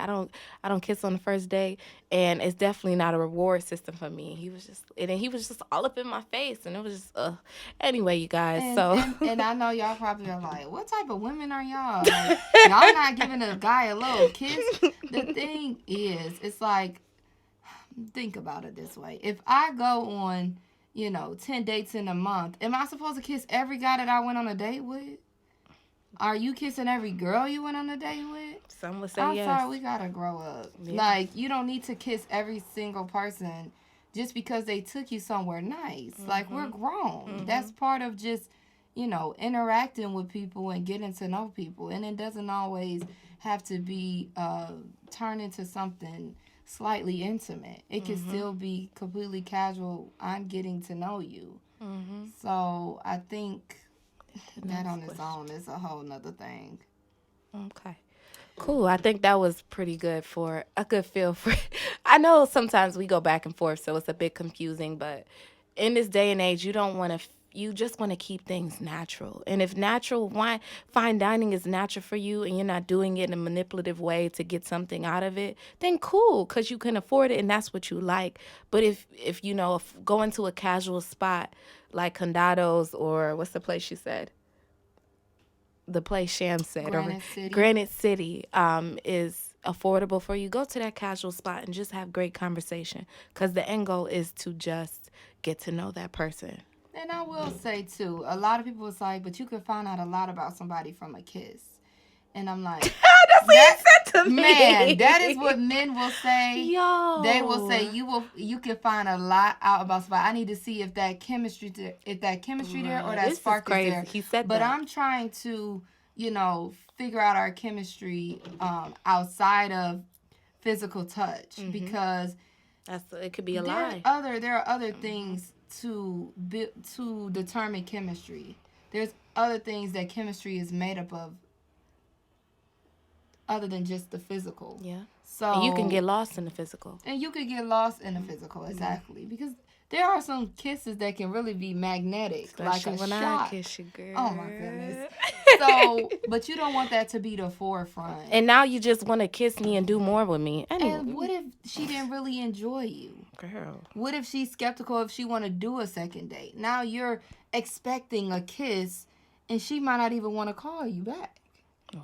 I don't kiss on the first date, and it's definitely not a reward system for me. He was just all up in my face, and it was just anyway, you guys. And, So and and I know y'all probably are like, what type of women are y'all? Like, y'all not giving a guy a little kiss. The thing is, it's like, think about it this way. If I go on, 10 dates in a month, am I supposed to kiss every guy that I went on a date with? Are you kissing every girl you went on a date with? some would say I'm yes. sorry, we gotta grow up. Yeah. Like, you don't need to kiss every single person just because they took you somewhere nice. Like, we're grown. That's part of just, interacting with people and getting to know people. And it doesn't always have to be turned into something slightly intimate. It can still be completely casual. I'm getting to know you. So I think that on its own is a whole nother thing. Okay. Cool. I think that was pretty good for a good feel for. I know sometimes we go back and forth, so it's a bit confusing. But in this day and age, you don't want to. You just want to keep things natural. And if fine dining is natural for you, and you're not doing it in a manipulative way to get something out of it, then cool, because you can afford it and that's what you like. But if going to a casual spot like Condados or what's the place you said? The place Sham said, or Granite City. Granite City, is affordable for you, go to that casual spot and just have great conversation. Because the end goal is to just get to know that person. And I will say too, a lot of people was like, but you can find out a lot about somebody from a kiss. And I'm like, That's what that, he said to me. man, that is what men will say. Yo. They will say you can find a lot out about somebody. I need to see if that chemistry there or that This is spark is crazy. there. He said But that. I'm trying to, figure out our chemistry outside of physical touch because It could be a lie. there are other things to determine chemistry. There's other things that chemistry is made up of other than just the physical. Yeah. So And you can get lost in the physical. and you could get lost in the physical, exactly. Because there are some kisses that can really be magnetic, Especially like a when shot. I kiss you, girl. Oh my goodness. So, but you don't want that to be the forefront. And now you just want to kiss me and do more with me. Anyway. And what if she didn't really enjoy you? Girl. What if she's skeptical if she want to do a second date? Now you're expecting a kiss, and she might not even want to call you back.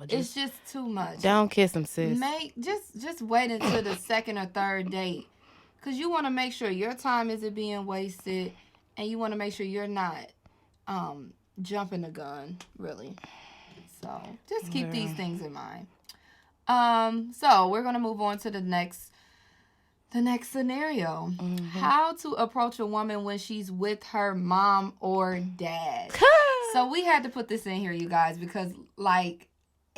It's just too much. Don't kiss him, sis. Just wait until the second or third date, because you want to make sure your time isn't being wasted, and you want to make sure you're not jumping the gun, really. So just keep these things in mind. So we're gonna move on to the next scenario. How to approach a woman when she's with her mom or dad. So we had to put this in here, you guys, because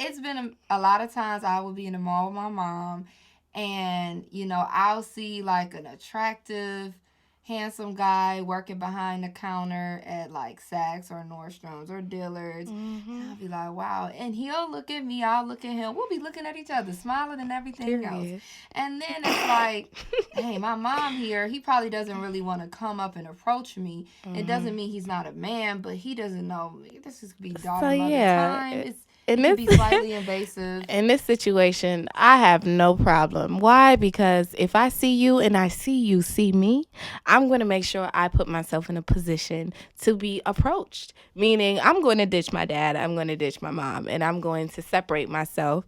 it's been a lot of times I would be in the mall with my mom, and I'll see like an attractive, handsome guy working behind the counter at like Saks or Nordstrom's or Dillard's. And I'll be like, wow. And he'll look at me, I'll look at him. We'll be looking at each other, smiling and everything else. And then it's like, hey, my mom here, he probably doesn't really want to come up and approach me. It doesn't mean he's not a man, but he doesn't know. This is be daughter mother time. It can be slightly invasive. In this situation, I have no problem. Why? Because if I see you and I see you see me, I'm going to make sure I put myself in a position to be approached. Meaning, I'm going to ditch my dad, I'm going to ditch my mom, and I'm going to separate myself.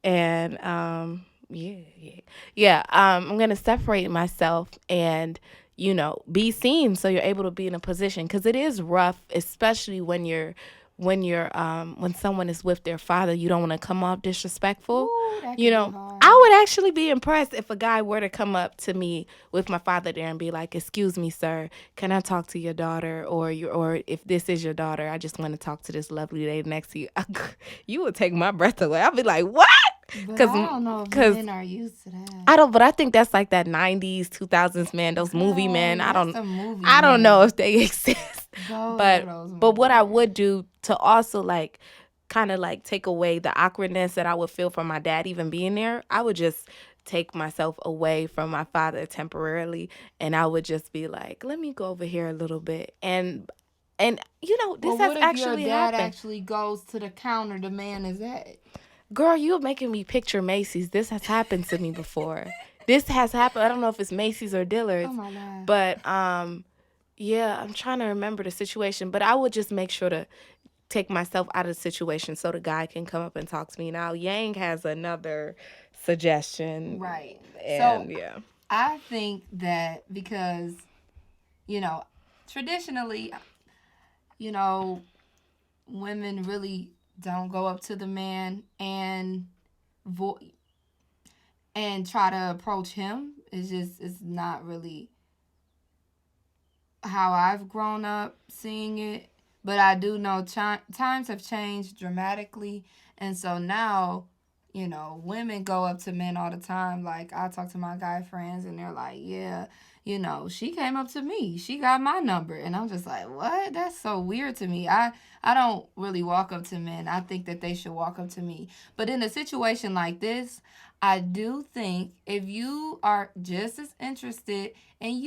And I'm going to separate myself and be seen, so you're able to be in a position, because it is rough, especially when when someone is with their father. You don't want to come off disrespectful. Ooh, that can be hard. I would actually be impressed if a guy were to come up to me with my father there and be like, "Excuse me, sir, can I talk to your daughter, or if this is your daughter, I just want to talk to this lovely lady next to you." You would take my breath away. I'll be like, "What?" But I don't know if Because men are used to that. I don't, but I think that's like that 90s, 2000s man, those movie Girl, men. that's a movie I don't man. know if they exist. Those are But those but what movie I men. would do to also like kind of like take away the awkwardness that I would feel from my dad even being there, I would just take myself away from my father temporarily, and I would just be like, let me go over here a little bit. And you know, this Well, has what if your actually dad happened. actually goes to the counter the man is at? Girl, you're making me picture Macy's. This has happened to me before. This has happened. I don't know if it's Macy's or Dillard's. Oh my God. But yeah, I'm trying to remember the situation. But I would just make sure to take myself out of the situation so the guy can come up and talk to me. Now, Yang has another suggestion. Right. And So yeah. I think that because, traditionally, women really don't go up to the man and and try to approach him. It's not really how I've grown up seeing it. But I do know times have changed dramatically. And so now, women go up to men all the time. Like, I talk to my guy friends and they're like, yeah, she came up to me. She got my number. And I'm just like, what? That's so weird to me. I don't really walk up to men. I think that they should walk up to me. But in a situation like this, I do think if you are just as interested and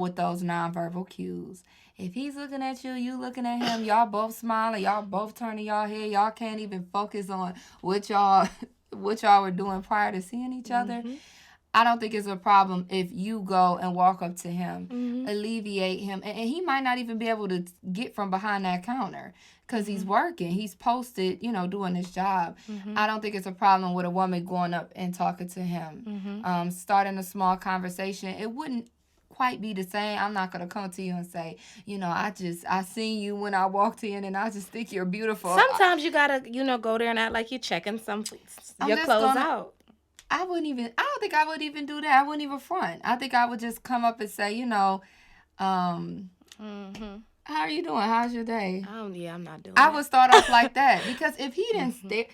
with those nonverbal cues, if he's looking at you, you looking at him, y'all both smiling, y'all both turning y'all head, y'all can't even focus on what y'all were doing prior to seeing each other. I don't think it's a problem if you go and walk up to him, alleviate him, and he might not even be able to get from behind that counter because he's working. He's posted, doing his job. I don't think it's a problem with a woman going up and talking to him, starting a small conversation. It wouldn't quite be the same. I'm not gonna come to you and say, I seen you when I walked in and I just think you're beautiful. Sometimes you gotta, go there and act like you're checking your clothes out. I don't think I would even do that. I wouldn't even front. I think I would just come up and say, how are you doing? How's your day? Yeah, I'm not doing I that. would start off like that because if he didn't stare,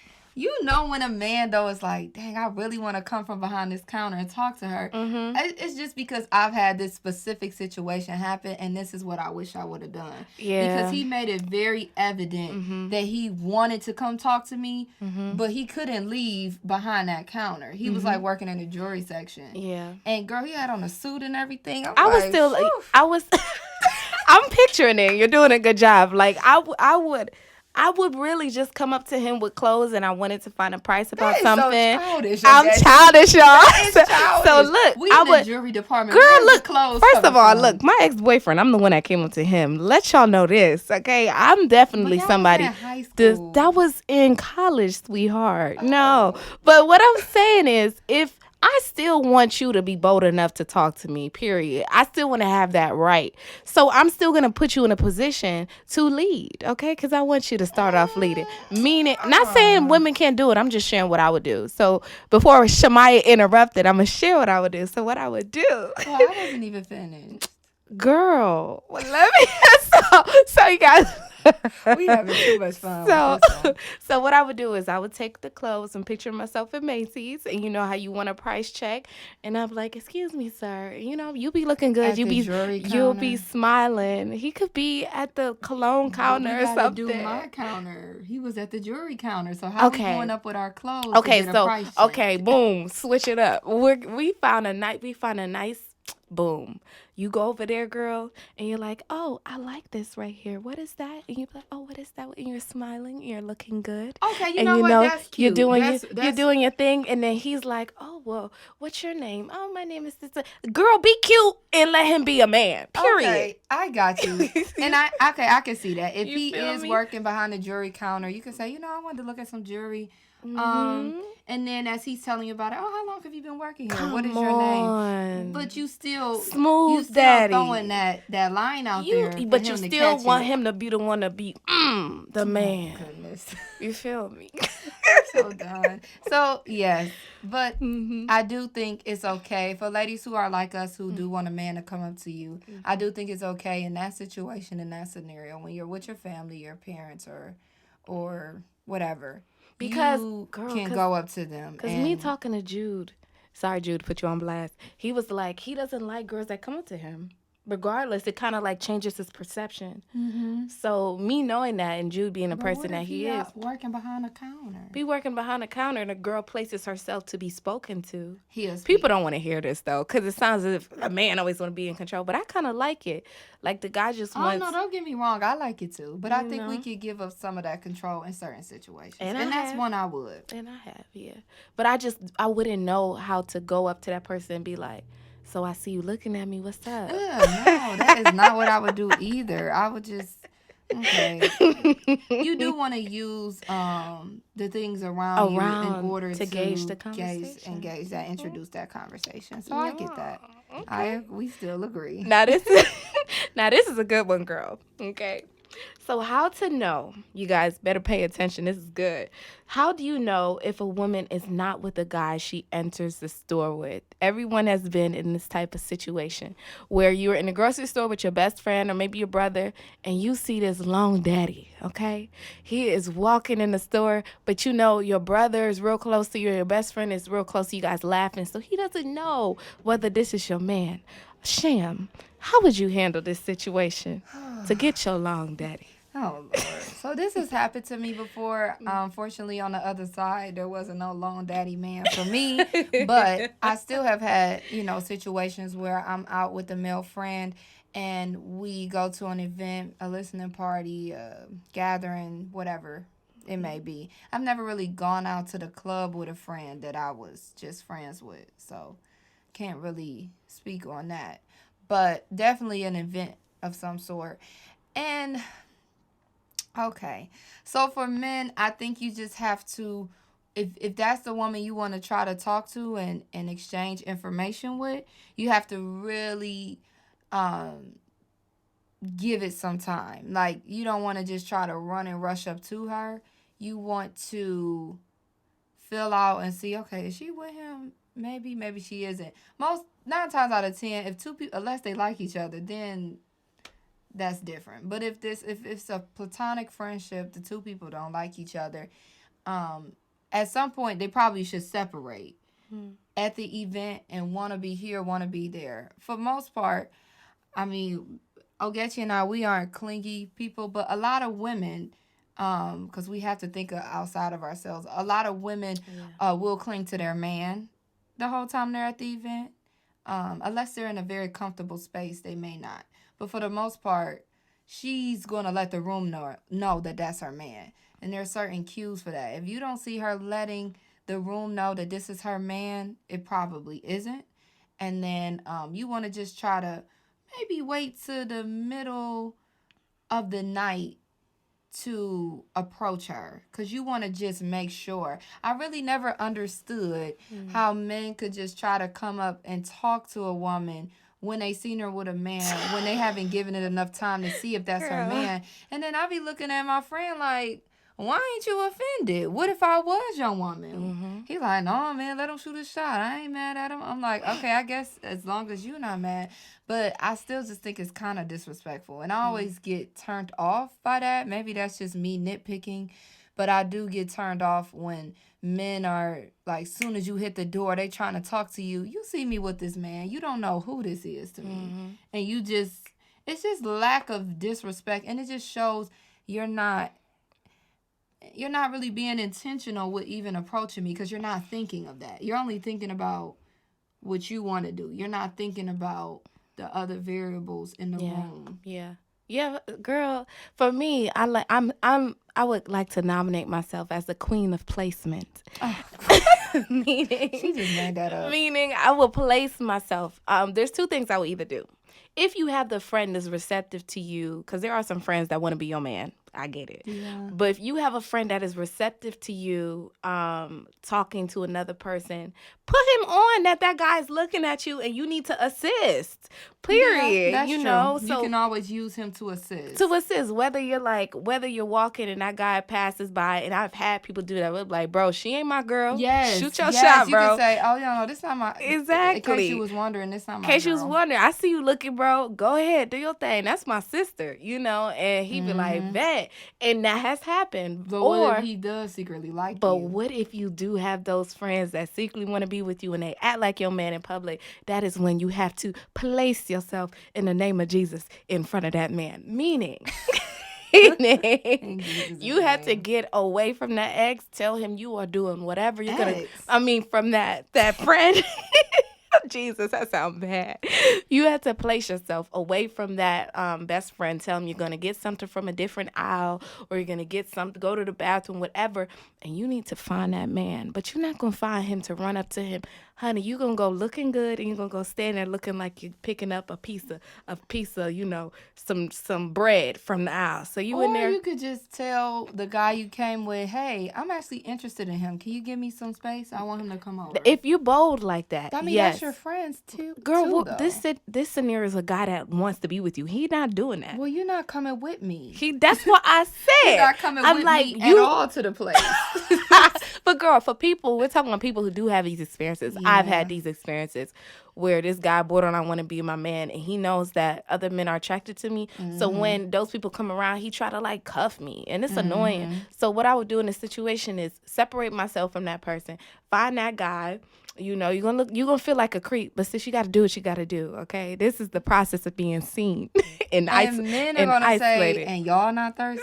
when a man though is like, dang, I really want to come from behind this counter and talk to her. It's just because I've had this specific situation happen and this is what I wish I would have done. Yeah. Because he made it very evident that he wanted to come talk to me, but he couldn't leave behind that counter. He was like working in the jewelry section. Yeah. And girl, he had on a suit and everything. I'm picturing it. You're doing a good job. Like I would really just come up to him with clothes and I wanted to find a price about something. So childish. I'm childish, y'all. So look, we in the jewelry department. Girl, where's look. the clothes First of all, from? look, my ex-boyfriend. I'm the one that came up to him. Let y'all know this, okay? I'm definitely somebody. Was in high school. That was in college, sweetheart. No, but what I'm saying is, if I still want you to be bold enough to talk to me, period. I still want to have that right. So I'm still going to put you in a position to lead, okay? Because I want you to start off leading. Meaning, not saying women can't do it. I'm just sharing what I would do. So before Shamaya interrupted, I'm going to share what I would do. So what I would do. Well, I wasn't even finished. Girl, well, let me. So you guys. We having too much fun. So what I would do is I would take the clothes and picture myself at Macy's, and you know how you want a price check, and I'm like, "Excuse me, sir. You be looking good. You'll be smiling. He could be at the cologne counter or something. Do my counter. He was at the jewelry counter. So how we going up with our clothes? Okay, to get a price check? Okay, boom, switch it up. We found a nice. Boom. You go over there, girl, and you're like, oh, I like this right here. What is that? And you're like, oh, what is that? And you're smiling. You're looking good. Okay, you know what? That's cute. You're doing your thing. And then he's like, oh, well, what's your name? Oh, my name is this. Girl, be cute and let him be a man. Period. Okay, I got you. And I can see that. If he is me? working behind the jewelry counter, you can say, I wanted to look at some jewelry. And then as he's telling you about it, oh, how long have you been working here? What is your name? But you still smooth still daddy. throwing that line out there for But you him to still catch want it. him to be the one to be the man. Oh, goodness. You feel me? So done. So yes, but I do think it's okay for ladies who are like us who do want a man to come up to you. I do think it's okay in that situation, in that scenario, when you're with your family, your parents, or whatever. Because you girl, can go up to them. Because me talking to Jude, sorry Jude, put you on blast. He was like, he doesn't like girls that come up to him. Regardless, it kind of like changes his perception. So me knowing that and Jude being the person that he is, working behind the counter. be working behind the counter and a girl places herself to be spoken to. He'll speak. People don't want to hear this though, because it sounds as if a man always want to be in control. But I kind of like it. Like the guy just wants. Oh no, don't get me wrong, I like it too. But I think we could give up some of that control in certain situations, and that's one I would. And I have, yeah. But I wouldn't know how to go up to that person and be like, so I see you looking at me. What's up? No, that is not what I would do either. I would just, okay. You do want to use the things around you in order to gauge the conversation. Engage that, introduce that conversation. So I get that. Okay. We still agree. Now this is a good one, girl. Okay. So how to know, you guys better pay attention, this is good. How do you know if a woman is not with a guy she enters the store with? Everyone has been in this type of situation where you're in the grocery store with your best friend or maybe your brother and you see this long daddy, okay? He is walking in the store, but you know your brother is real close to you, your best friend is real close to you guys laughing, so he doesn't know whether this is your man. Sham, how would you handle this situation to get your long daddy? Oh, Lord. So this has happened to me before. Fortunately, on the other side, there wasn't no long daddy man for me. But I still have had, situations where I'm out with a male friend and we go to an event, a listening party, a gathering, whatever it may be. I've never really gone out to the club with a friend that I was just friends with. So can't really speak on that. But definitely an event of some sort. And okay. So for men, I think you just have to, if that's the woman you want to try to talk to and exchange information with, you have to really give it some time. Like, you don't want to just try to run and rush up to her. You want to fill out and see, okay, is she with him? Maybe she isn't. 9 times out of 10, if two people, unless they like each other, then that's different. But if it's a platonic friendship, the two people don't like each other, at some point they probably should separate at the event and want to be here, want to be there. For most part, I mean, Ogechi and I, we aren't clingy people, but a lot of women, because we have to think outside of ourselves, a lot of women will cling to their man the whole time they're at the event. Unless they're in a very comfortable space, they may not. But for the most part, she's going to let the room know that that's her man. And there are certain cues for that. If you don't see her letting the room know that this is her man, it probably isn't. And then you want to just try to maybe wait to the middle of the night to approach her, because you want to just make sure. I really never understood how men could just try to come up and talk to a woman when they seen her with a man, when they haven't given it enough time to see if that's her man. And then I be looking at my friend like, why ain't you offended? What if I was your woman? He like, no, man, let him shoot a shot. I ain't mad at him. I'm like, okay, I guess as long as you're not mad. But I still just think it's kind of disrespectful. And I always get turned off by that. Maybe that's just me nitpicking. But I do get turned off when men are, like, soon as you hit the door, they trying to talk to you. You see me with this man. You don't know who this is to me. And it's just lack of disrespect. And it just shows you're not really being intentional with even approaching me, because you're not thinking of that. You're only thinking about what you want to do. You're not thinking about the other variables in the room. Yeah, girl. For me, I would like to nominate myself as the queen of placement. Oh. Meaning, She just made that up. Meaning, I will place myself. There's 2 things I will either do. If you have the friend that's receptive to you, because there are some friends that want to be your man, I get it. Yeah. But if you have a friend that is receptive to you talking to another person, put him on that guy's looking at you and you need to assist. Period. Yeah, that's you true. know, You can always use him to assist. whether you're walking and that guy passes by, and I've had people do that. We're like, bro, she ain't my girl. Yes. Shoot your shot, bro. You can say, oh, no, this not my. Exactly. In case you was wondering, this not my. In case girl. you was wondering, I see you looking, bro. Go ahead, do your thing. That's my sister, you know. And he be like, bet. And that has happened. But what if he does secretly like you? But what if you do have those friends that secretly want to be with you and they act like your man in public? That is when you have to place yourself in the name of Jesus in front of that man. Meaning, you have to get away from that ex. Tell him you are doing whatever you're going to. I mean, from that friend. Jesus, that sounds bad. You have to place yourself away from that best friend. Tell him you're going to get something from a different aisle, or you're going to get something, go to the bathroom, whatever. And you need to find that man. But you're not going to find him to run up to him. Honey, you're going to go looking good, and you're going to go stand there looking like you're picking up a piece of, you know, some bread from the aisle. So you in there. Or you could just tell the guy you came with, hey, I'm actually interested in him. Can you give me some space? I want him to come over. If you bold like that, I mean, yes. That's your friends too. Girl, this scenario is a guy that wants to be with you. He not doing that. Well, you're not coming with me. That's what I said. You're not coming with me at all to the place. But girl, for people, we're talking about people who do have these experiences. Yeah. I've had these experiences where this guy borderline want to be my man, and he knows that other men are attracted to me. Mm-hmm. So when those people come around, he try to like cuff me, and it's annoying. So what I would do in this situation is separate myself from that person, find that guy. You know, you're gonna feel like a creep, but sis, you gotta do what you gotta do, okay? This is the process of being seen and men are gonna isolated. Say, and y'all not thirsty.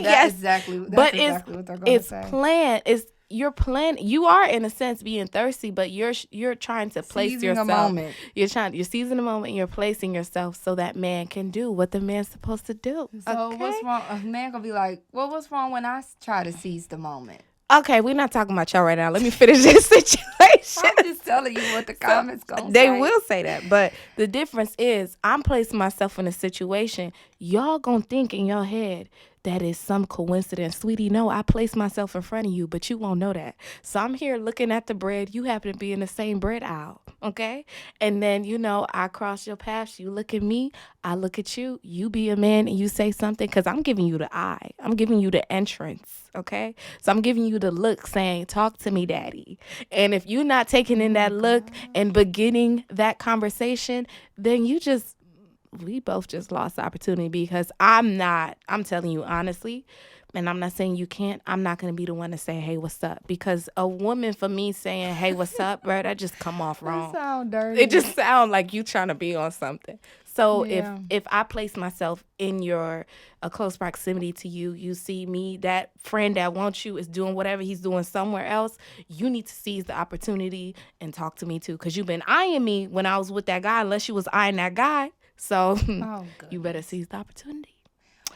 Yes, exactly. That's but exactly what they're gonna say. It's planned. You're planning. You are in a sense being thirsty, but you're trying to place seizing yourself. A moment. You're seizing a moment. And you're placing yourself so that man can do what the man's supposed to do. So what's wrong? A man gonna be like, well, what's wrong when I try to seize the moment? Okay, we're not talking about y'all right now. Let me finish this situation. I'm just telling you what the comments gonna they say. They will say that, but the difference is I'm placing myself in a situation. Y'all gonna think in your head that is some coincidence. Sweetie, no, I placed myself in front of you, but you won't know that. So I'm here looking at the bread. You happen to be in the same bread aisle, okay? And then, you know, I cross your path. You look at me. I look at you. You be a man and you say something because I'm giving you the eye. I'm giving you the entrance, okay? So I'm giving you the look saying, talk to me, daddy. And if you're not taking in that look and beginning that conversation, then we both just lost the opportunity because I'm telling you honestly, and I'm not saying you can't, I'm not going to be the one to say, hey, what's up? Because a woman for me saying, hey, what's up, bro, that just come off wrong. That sound dirty. It just sound like you trying to be on something. So if I place myself in a close proximity to you, you see me, that friend that wants you is doing whatever he's doing somewhere else, you need to seize the opportunity and talk to me too. Because you've been eyeing me when I was with that guy, unless you was eyeing that guy. So you better seize the opportunity.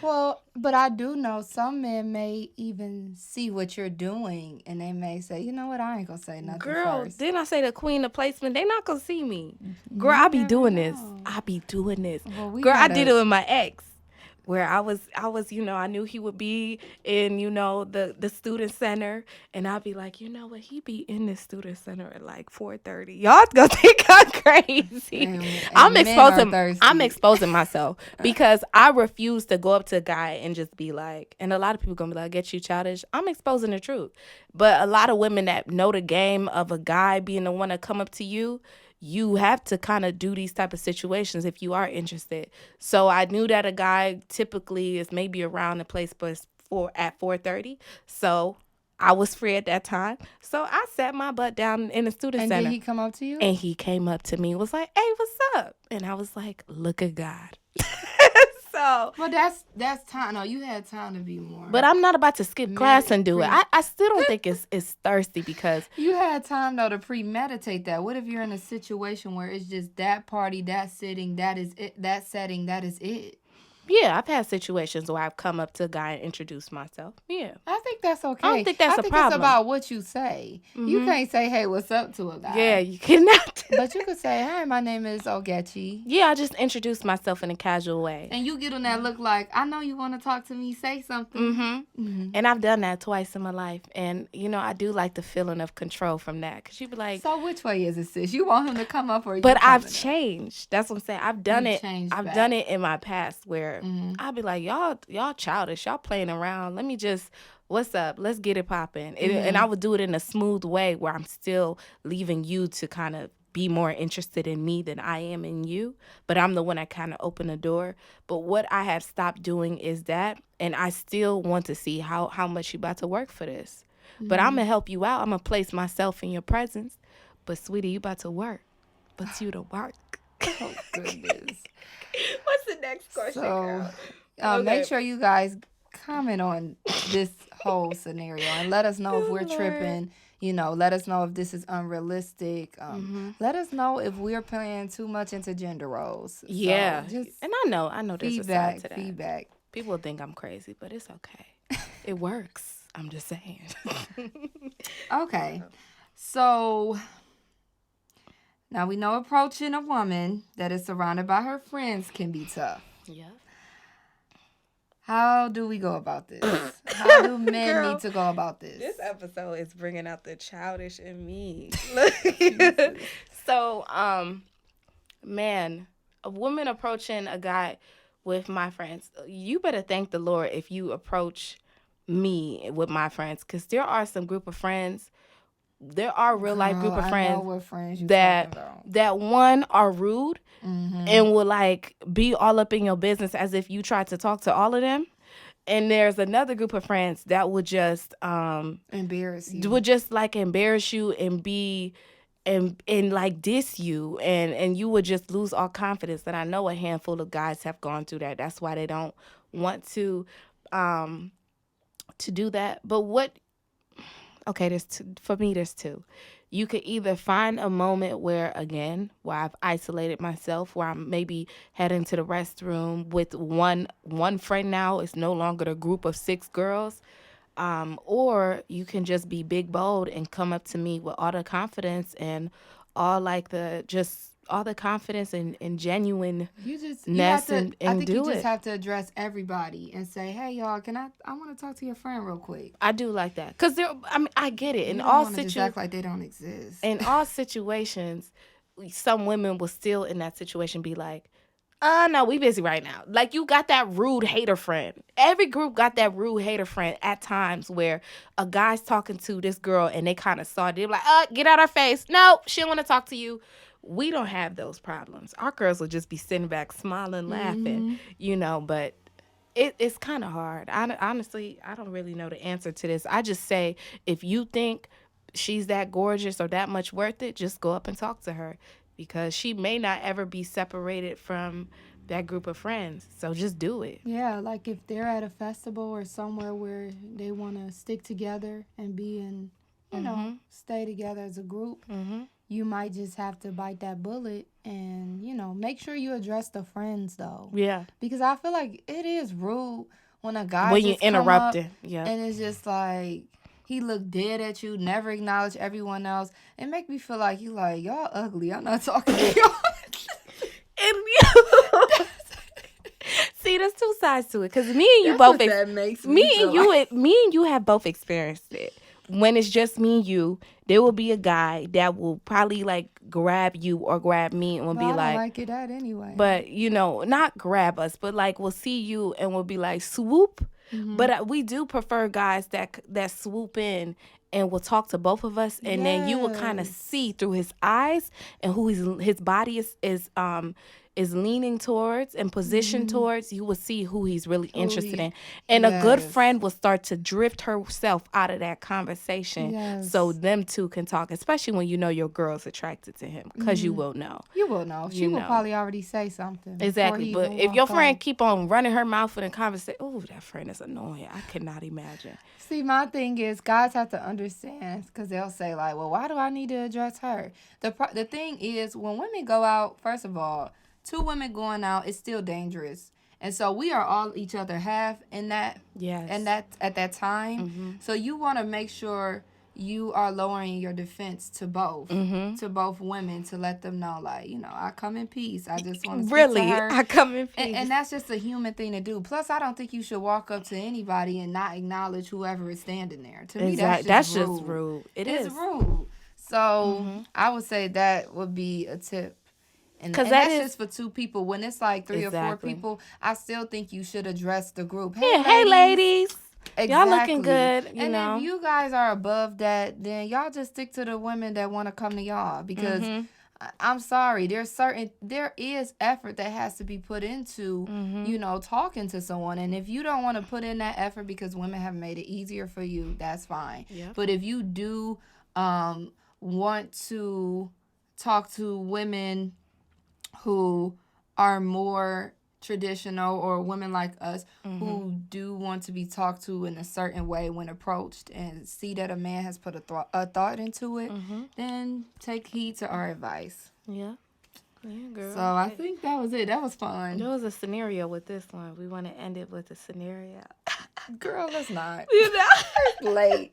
Well, but I do know some men may even see what you're doing, and they may say, you know what, I ain't going to say nothing Girl, first. didn't I say the queen of placement? They not going to see me. Girl, I be doing this. Well, girl, I did it with my ex. Where I was, you know, I knew he would be in, you know, the student center, and I'd be like, you know what, he be in the student center at like 4:30. Y'all gonna think I'm crazy. And I'm exposing myself because I refuse to go up to a guy and just be like, and a lot of people gonna be like, get you childish. I'm exposing the truth, but a lot of women that know the game of a guy being the one to come up to you. You have to kind of do these type of situations if you are interested. So I knew that a guy typically is maybe around the place at 4:30. So I was free at that time. So I sat my butt down in the student center. And did he come up to you? And he came up to me and was like, hey, what's up? And I was like, look at God. So, well, that's time. No, you had time to be more. But I'm not about to skip class and do it. I still don't think it's thirsty because you had time though to premeditate that. What if you're in a situation where it's just that party, that sitting, that is it, that setting, that is it? Yeah, I've had situations where I've come up to a guy and introduced myself. Yeah. I think that's okay. I don't think that's I a think it's problem. about what you say. You can't say, "Hey, what's up?" to a guy. Yeah, you cannot. But you could say, "Hi, my name is Ogechi." Yeah, I just introduced myself in a casual way. And you get on that look like, "I know you want to talk to me. Say something." And I've done that twice in my life. And, I do like the feeling of control from that. Because you be like, So which way is it, sis? You want him to come up or you? but I've coming up? changed. That's what I'm saying. I've done You've it. changed I've back. done it in my past where I'll be like, y'all childish. Y'all playing around. Let me just, what's up? Let's get it popping. And I would do it in a smooth way where I'm still leaving you to kind of be more interested in me than I am in you. But I'm the one that kind of opened the door. But what I have stopped doing is that. And I still want to see how much you about to work for this. But I'm going to help you out. I'm going to place myself in your presence. But, sweetie, you about to work. But you to work. Oh, goodness. What's the next question, So, girl? make sure you guys comment on this whole scenario and let us know if we're Lord. tripping. Let us know if this is unrealistic. Let us know if we're playing too much into gender roles. Yeah. So just And I know there's a side to that. feedback. People think I'm crazy, but it's okay. It works. I'm just saying. Okay. So now we know approaching a woman that is surrounded by her friends can be tough. Yeah. How do we go about this? How do men Girl, need to go about this? This episode is bringing out the childish in me. So, man, a woman approaching a guy with my friends, you better thank the Lord if you approach me with my friends, because there are some group of friends. There are real life group of I friends know what friends you that talking about. that one are rude and will like be all up in your business as if you tried to talk to all of them. And there's another group of friends that would just embarrass you. would just like embarrass you and be and like diss you and you would just lose all confidence. And I know a handful of guys have gone through that. That's why they don't want to do that. But there's two. For me, there's two. You could either find a moment where I've isolated myself, where I'm maybe heading to the restroom with one friend now. It's no longer the group of 6 girls. Or you can just be big, bold and come up to me with all the confidence and all the confidence and genuine I think do you just it. have to address everybody and say, "Hey, y'all, I want to talk to your friend real quick." I do like that because I get it. You don't want to just act like they don't exist. In all situations, some women will still in that situation be like, no, we busy right now. Like, you got that rude hater friend. Every group got that rude hater friend at times where a guy's talking to this girl and they kind of saw it. They're like, get out our face. No, she don't want to talk to you. We don't have those problems. Our girls will just be sitting back smiling, laughing, but it's kind of hard. Honestly, I don't really know the answer to this. I just say, if you think she's that gorgeous or that much worth it, just go up and talk to her, because she may not ever be separated from that group of friends. So just do it. Yeah, like if they're at a festival or somewhere where they want to stick together and be in, stay together as a group, you might just have to bite that bullet and, make sure you address the friends, though. Yeah. Because I feel like it is rude when a guy when just you interrupt it. Yeah. And it's just like, he looked dead at you, never acknowledge everyone else. It make me feel like you like, y'all ugly. I'm not talking to y'all. And you see, there's two sides to it, because me and you both. That makes me and you have both experienced it. When it's just me and you, there will be a guy that will probably like grab you or grab me and will be I like, don't like it that anyway. But not grab us, but like we'll see you and we'll be like swoop. But we do prefer guys that swoop in and will talk to both of us, and then you will kind of see through his eyes and who his body is leaning towards and positioned towards. You will see who he's really interested in, and a good friend will start to drift herself out of that conversation, so them two can talk. Especially when your girl's attracted to him, because you will know. You will know. She will probably already say something. Exactly. But if your friend keep on running her mouth in a conversation, oh, that friend is annoying. I cannot imagine. See, my thing is, guys have to understand, because they'll say like, well, why do I need to address her? The thing is, when women go out, first of all, 2 women going out is still dangerous. And so we are all each other half in that. Yes. And that at that time. So you want to make sure you are lowering your defense to both women, to let them know, like, I come in peace. I just want to speak to her. I come in peace. And that's just a human thing to do. Plus, I don't think you should walk up to anybody and not acknowledge whoever is standing there. To me, that's just rude. It's rude. So I would say that would be a tip. And that's just for two people. When it's like three or four people, I still think you should address the group. Hey, ladies. Exactly. Y'all looking good, and if you guys are above that, then y'all just stick to the women that want to come to y'all. Because I'm sorry, there is effort that has to be put into, talking to someone. And if you don't want to put in that effort because women have made it easier for you, that's fine. Yep. But if you do want to talk to women who are more traditional, or women like us who do want to be talked to in a certain way when approached, and see that a man has put a thought into it, then take heed to our advice. Yeah. Yeah, girl. So I think that was it. That was fun. There was a scenario with this one. We want to end it with a scenario. Girl, let's not. It's late.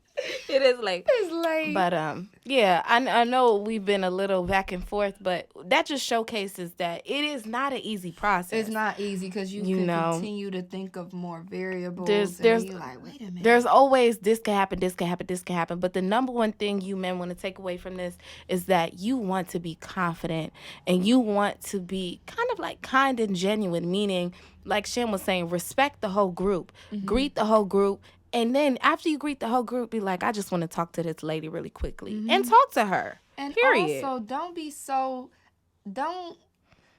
It is late. It's late. But yeah, I know we've been a little back and forth, but that just showcases that it is not an easy process. It's not easy because you can continue to think of more variables. There's you're like, wait a minute. There's always this can happen, this can happen, this can happen. But the number one thing you men want to take away from this is that you want to be confident, and you want to be kind of like kind and genuine, meaning, like Shan was saying, respect the whole group, greet the whole group. And then after you greet the whole group, be like, I just want to talk to this lady really quickly. And talk to her. And period. Also,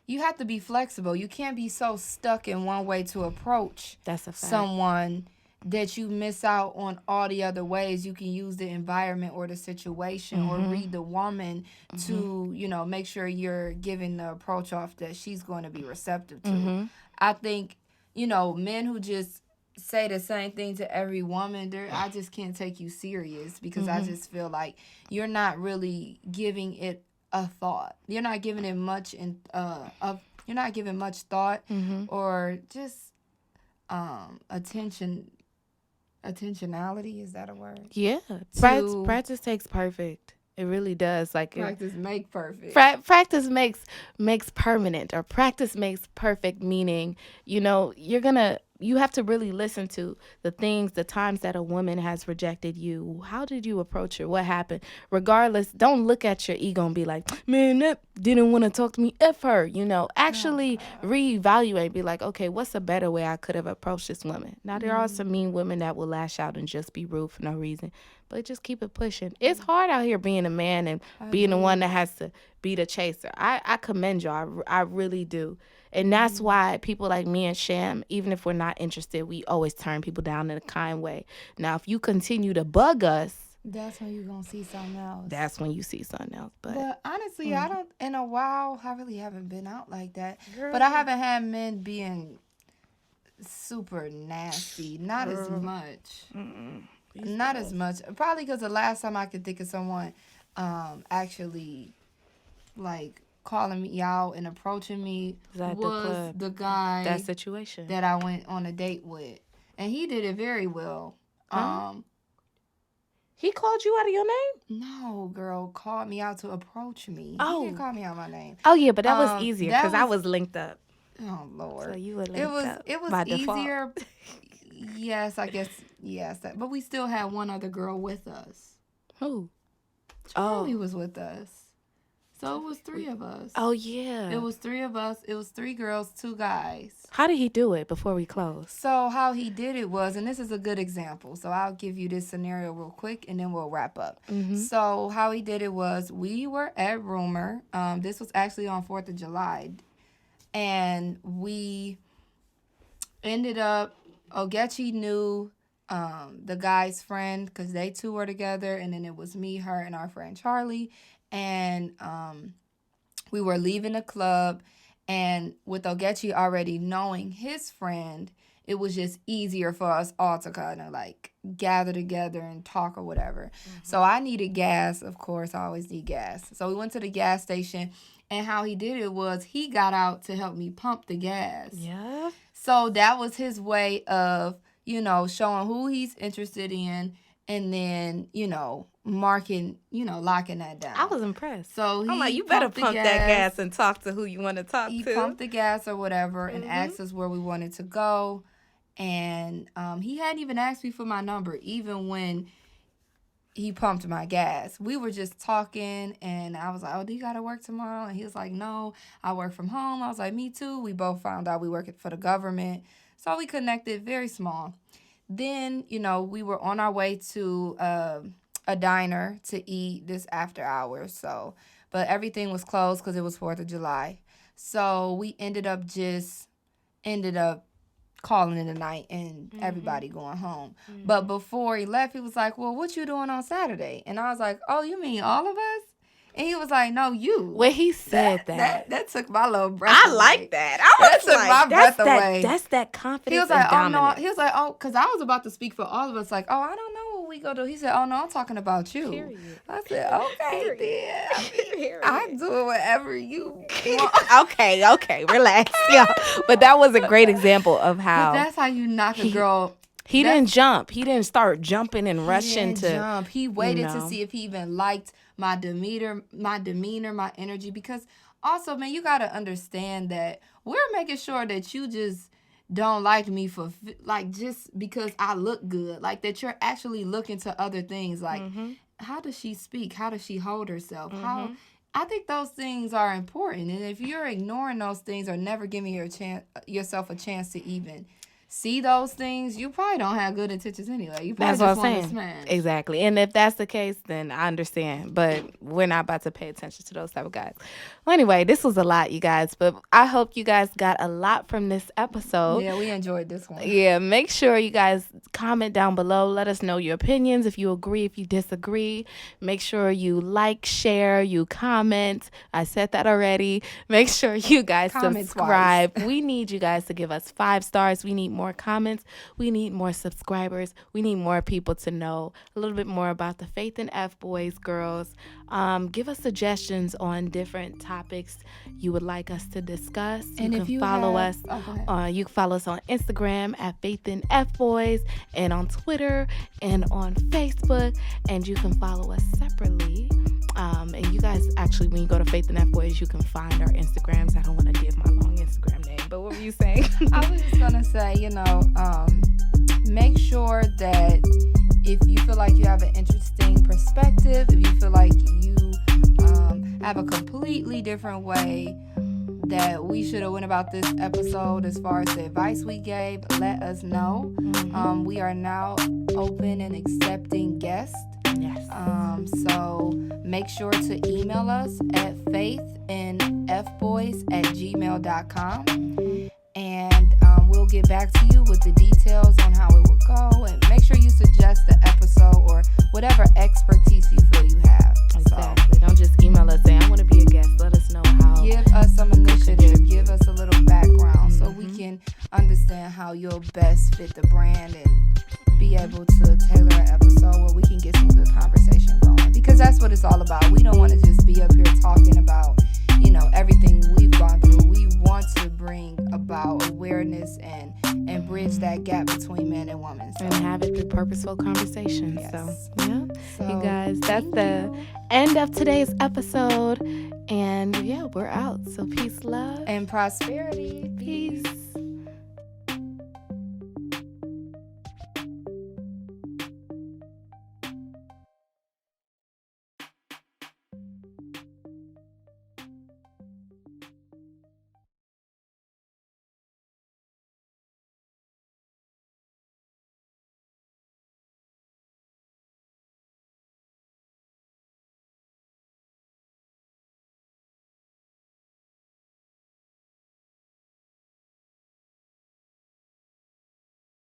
you have to be flexible. You can't be so stuck in one way to approach someone that you miss out on all the other ways. You can use the environment or the situation or read the woman to, make sure you're giving the approach off that she's going to be receptive to. I think, men who just say the same thing to every woman, I just can't take you serious, because I just feel like you're not really giving it a thought. You're not giving it much you're not giving much thought or just attentionality, is that a word? Yeah. Practice takes perfect. It really does. Like practice make perfect. Practice makes permanent, or practice makes perfect, meaning, you have to really listen to the things, the times that a woman has rejected you. How did you approach her? What happened? Regardless, don't look at your ego and be like, man, that didn't want to talk to me. F her. Actually reevaluate. Be like, okay, what's a better way I could have approached this woman? Now, there are some mean women that will lash out and just be rude for no reason. But just keep it pushing. It's hard out here being a man and being the one that has to be the chaser. I commend y'all. I really do. And that's why people like me and Sham, even if we're not interested, we always turn people down in a kind way. Now, if you continue to bug us, that's when you're going to see something else. That's when you see something else. But honestly, I don't, in a while, I really haven't been out like that. Girl. But I haven't had men being super nasty. Not as much. Not as much. Probably because the last time I could think of someone actually, like, calling me out and approaching me was the guy, that situation that I went on a date with, and he did it very well. He called you out of your name? No, girl, called me out to approach me. Oh, he didn't call me out my name. Oh yeah, but that was easier because I was linked up. Oh Lord, so you were linked up. It was easier. Yes, I guess yes, but we still had one other girl with us. Who? Charlie was with us. So it was 3 of us. Oh, yeah. It was 3 of us. It was 3 girls, 2 guys. How did he do it before we close? So how he did it was, and this is a good example, so I'll give you this scenario real quick, and then we'll wrap up. So how he did it was, we were at Rumor. This was actually on 4th of July. And we ended up, Ogechi knew the guy's friend, because they 2 were together, and then it was me, her, and our friend Charlie. And we were leaving the club, and with Ogechi already knowing his friend, it was just easier for us all to kind of like gather together and talk or whatever. So I needed gas, of course. I always need gas. So we went to the gas station, and how he did it was he got out to help me pump the gas. Yeah. So that was his way of, showing who he's interested in, and then, marking, locking that down. I was impressed. So I'm like, you better pump that gas and talk to who you want to talk to. He pumped the gas or whatever and asked us where we wanted to go. And he hadn't even asked me for my number, even when he pumped my gas. We were just talking, and I was like, oh, do you got to work tomorrow? And he was like, no, I work from home. I was like, me too. We both found out we work for the government. So we connected, very small. Then, we were on our way to a diner to eat this after hours. So, but everything was closed because it was 4th of July. So we ended up calling it a night and everybody going home. But before he left, he was like, well, what you doing on Saturday? And I was like, oh, you mean all of us? And he was like, no, you. When he said that took my little breath I away. like that. I was that took my breath away. That's that confidence. He was like, and oh, no. He was like, oh, because I was about to speak for all of us. Like, oh, I don't know what we go do. He said, oh, no, I'm talking about you. Period. I said, okay, then. I'm doing whatever you want. Okay, relax. Yeah. But that was a great example of how. But that's how you knock a girl. He didn't jump. He didn't start jumping and rushing to jump. He waited to see if he even liked my demeanor, my energy. Because also, man, you got to understand that we're making sure that you just don't like me for, like, just because I look good. Like, that you're actually looking to other things. Like, how does she speak? How does she hold herself? I think those things are important. And if you're ignoring those things or never giving yourself a chance to even see those things, you probably don't have good intentions anyway. You probably just want to smash. Exactly. And if that's the case, then I understand. But we're not about to pay attention to those type of guys. Well, anyway, this was a lot, you guys. But I hope you guys got a lot from this episode. Yeah, we enjoyed this one. Yeah, make sure you guys comment down below. Let us know your opinions. If you agree, if you disagree. Make sure you like, share, you comment. I said that already. Make sure you guys subscribe. We need you guys to give us 5 stars. We need more comments. We need more subscribers. We need more people to know a little bit more about the Faith in F boys, girls. Give us suggestions on different topics you would like us to discuss. And you can follow us. You can follow us on Instagram at Faith in F boys, and on Twitter and on Facebook. And you can follow us separately. And you guys, actually, when you go to Faith in F boys, you can find our Instagrams. I don't want to give my long Instagram name, but what were you saying? I was just gonna say, make sure that if you feel like you have an interesting perspective, if you feel like you have a completely different way that we should have went about this episode as far as the advice we gave, let us know. We are now open and accepting guests. Yes. So make sure to email us at faithinfboys@gmail.com, and we'll get back to you with the details on how it will go. And make sure you suggest the episode or whatever expertise you feel you have. Exactly. Don't just email us saying, I want to be a guest. Let us know how. Give us some initiative. Give us a little background so we can understand how you'll best fit the brand and be able to tailor an episode where we can get some good conversation going. Because that's what it's all about. We don't want to just be up here talking about, everything we've gone through. We want to bring about awareness and bridge that gap between man and woman. And have it through purposeful conversations. Yes. So, you guys, that's the end of today's episode. And, we're out. So, peace, love. And prosperity. Peace.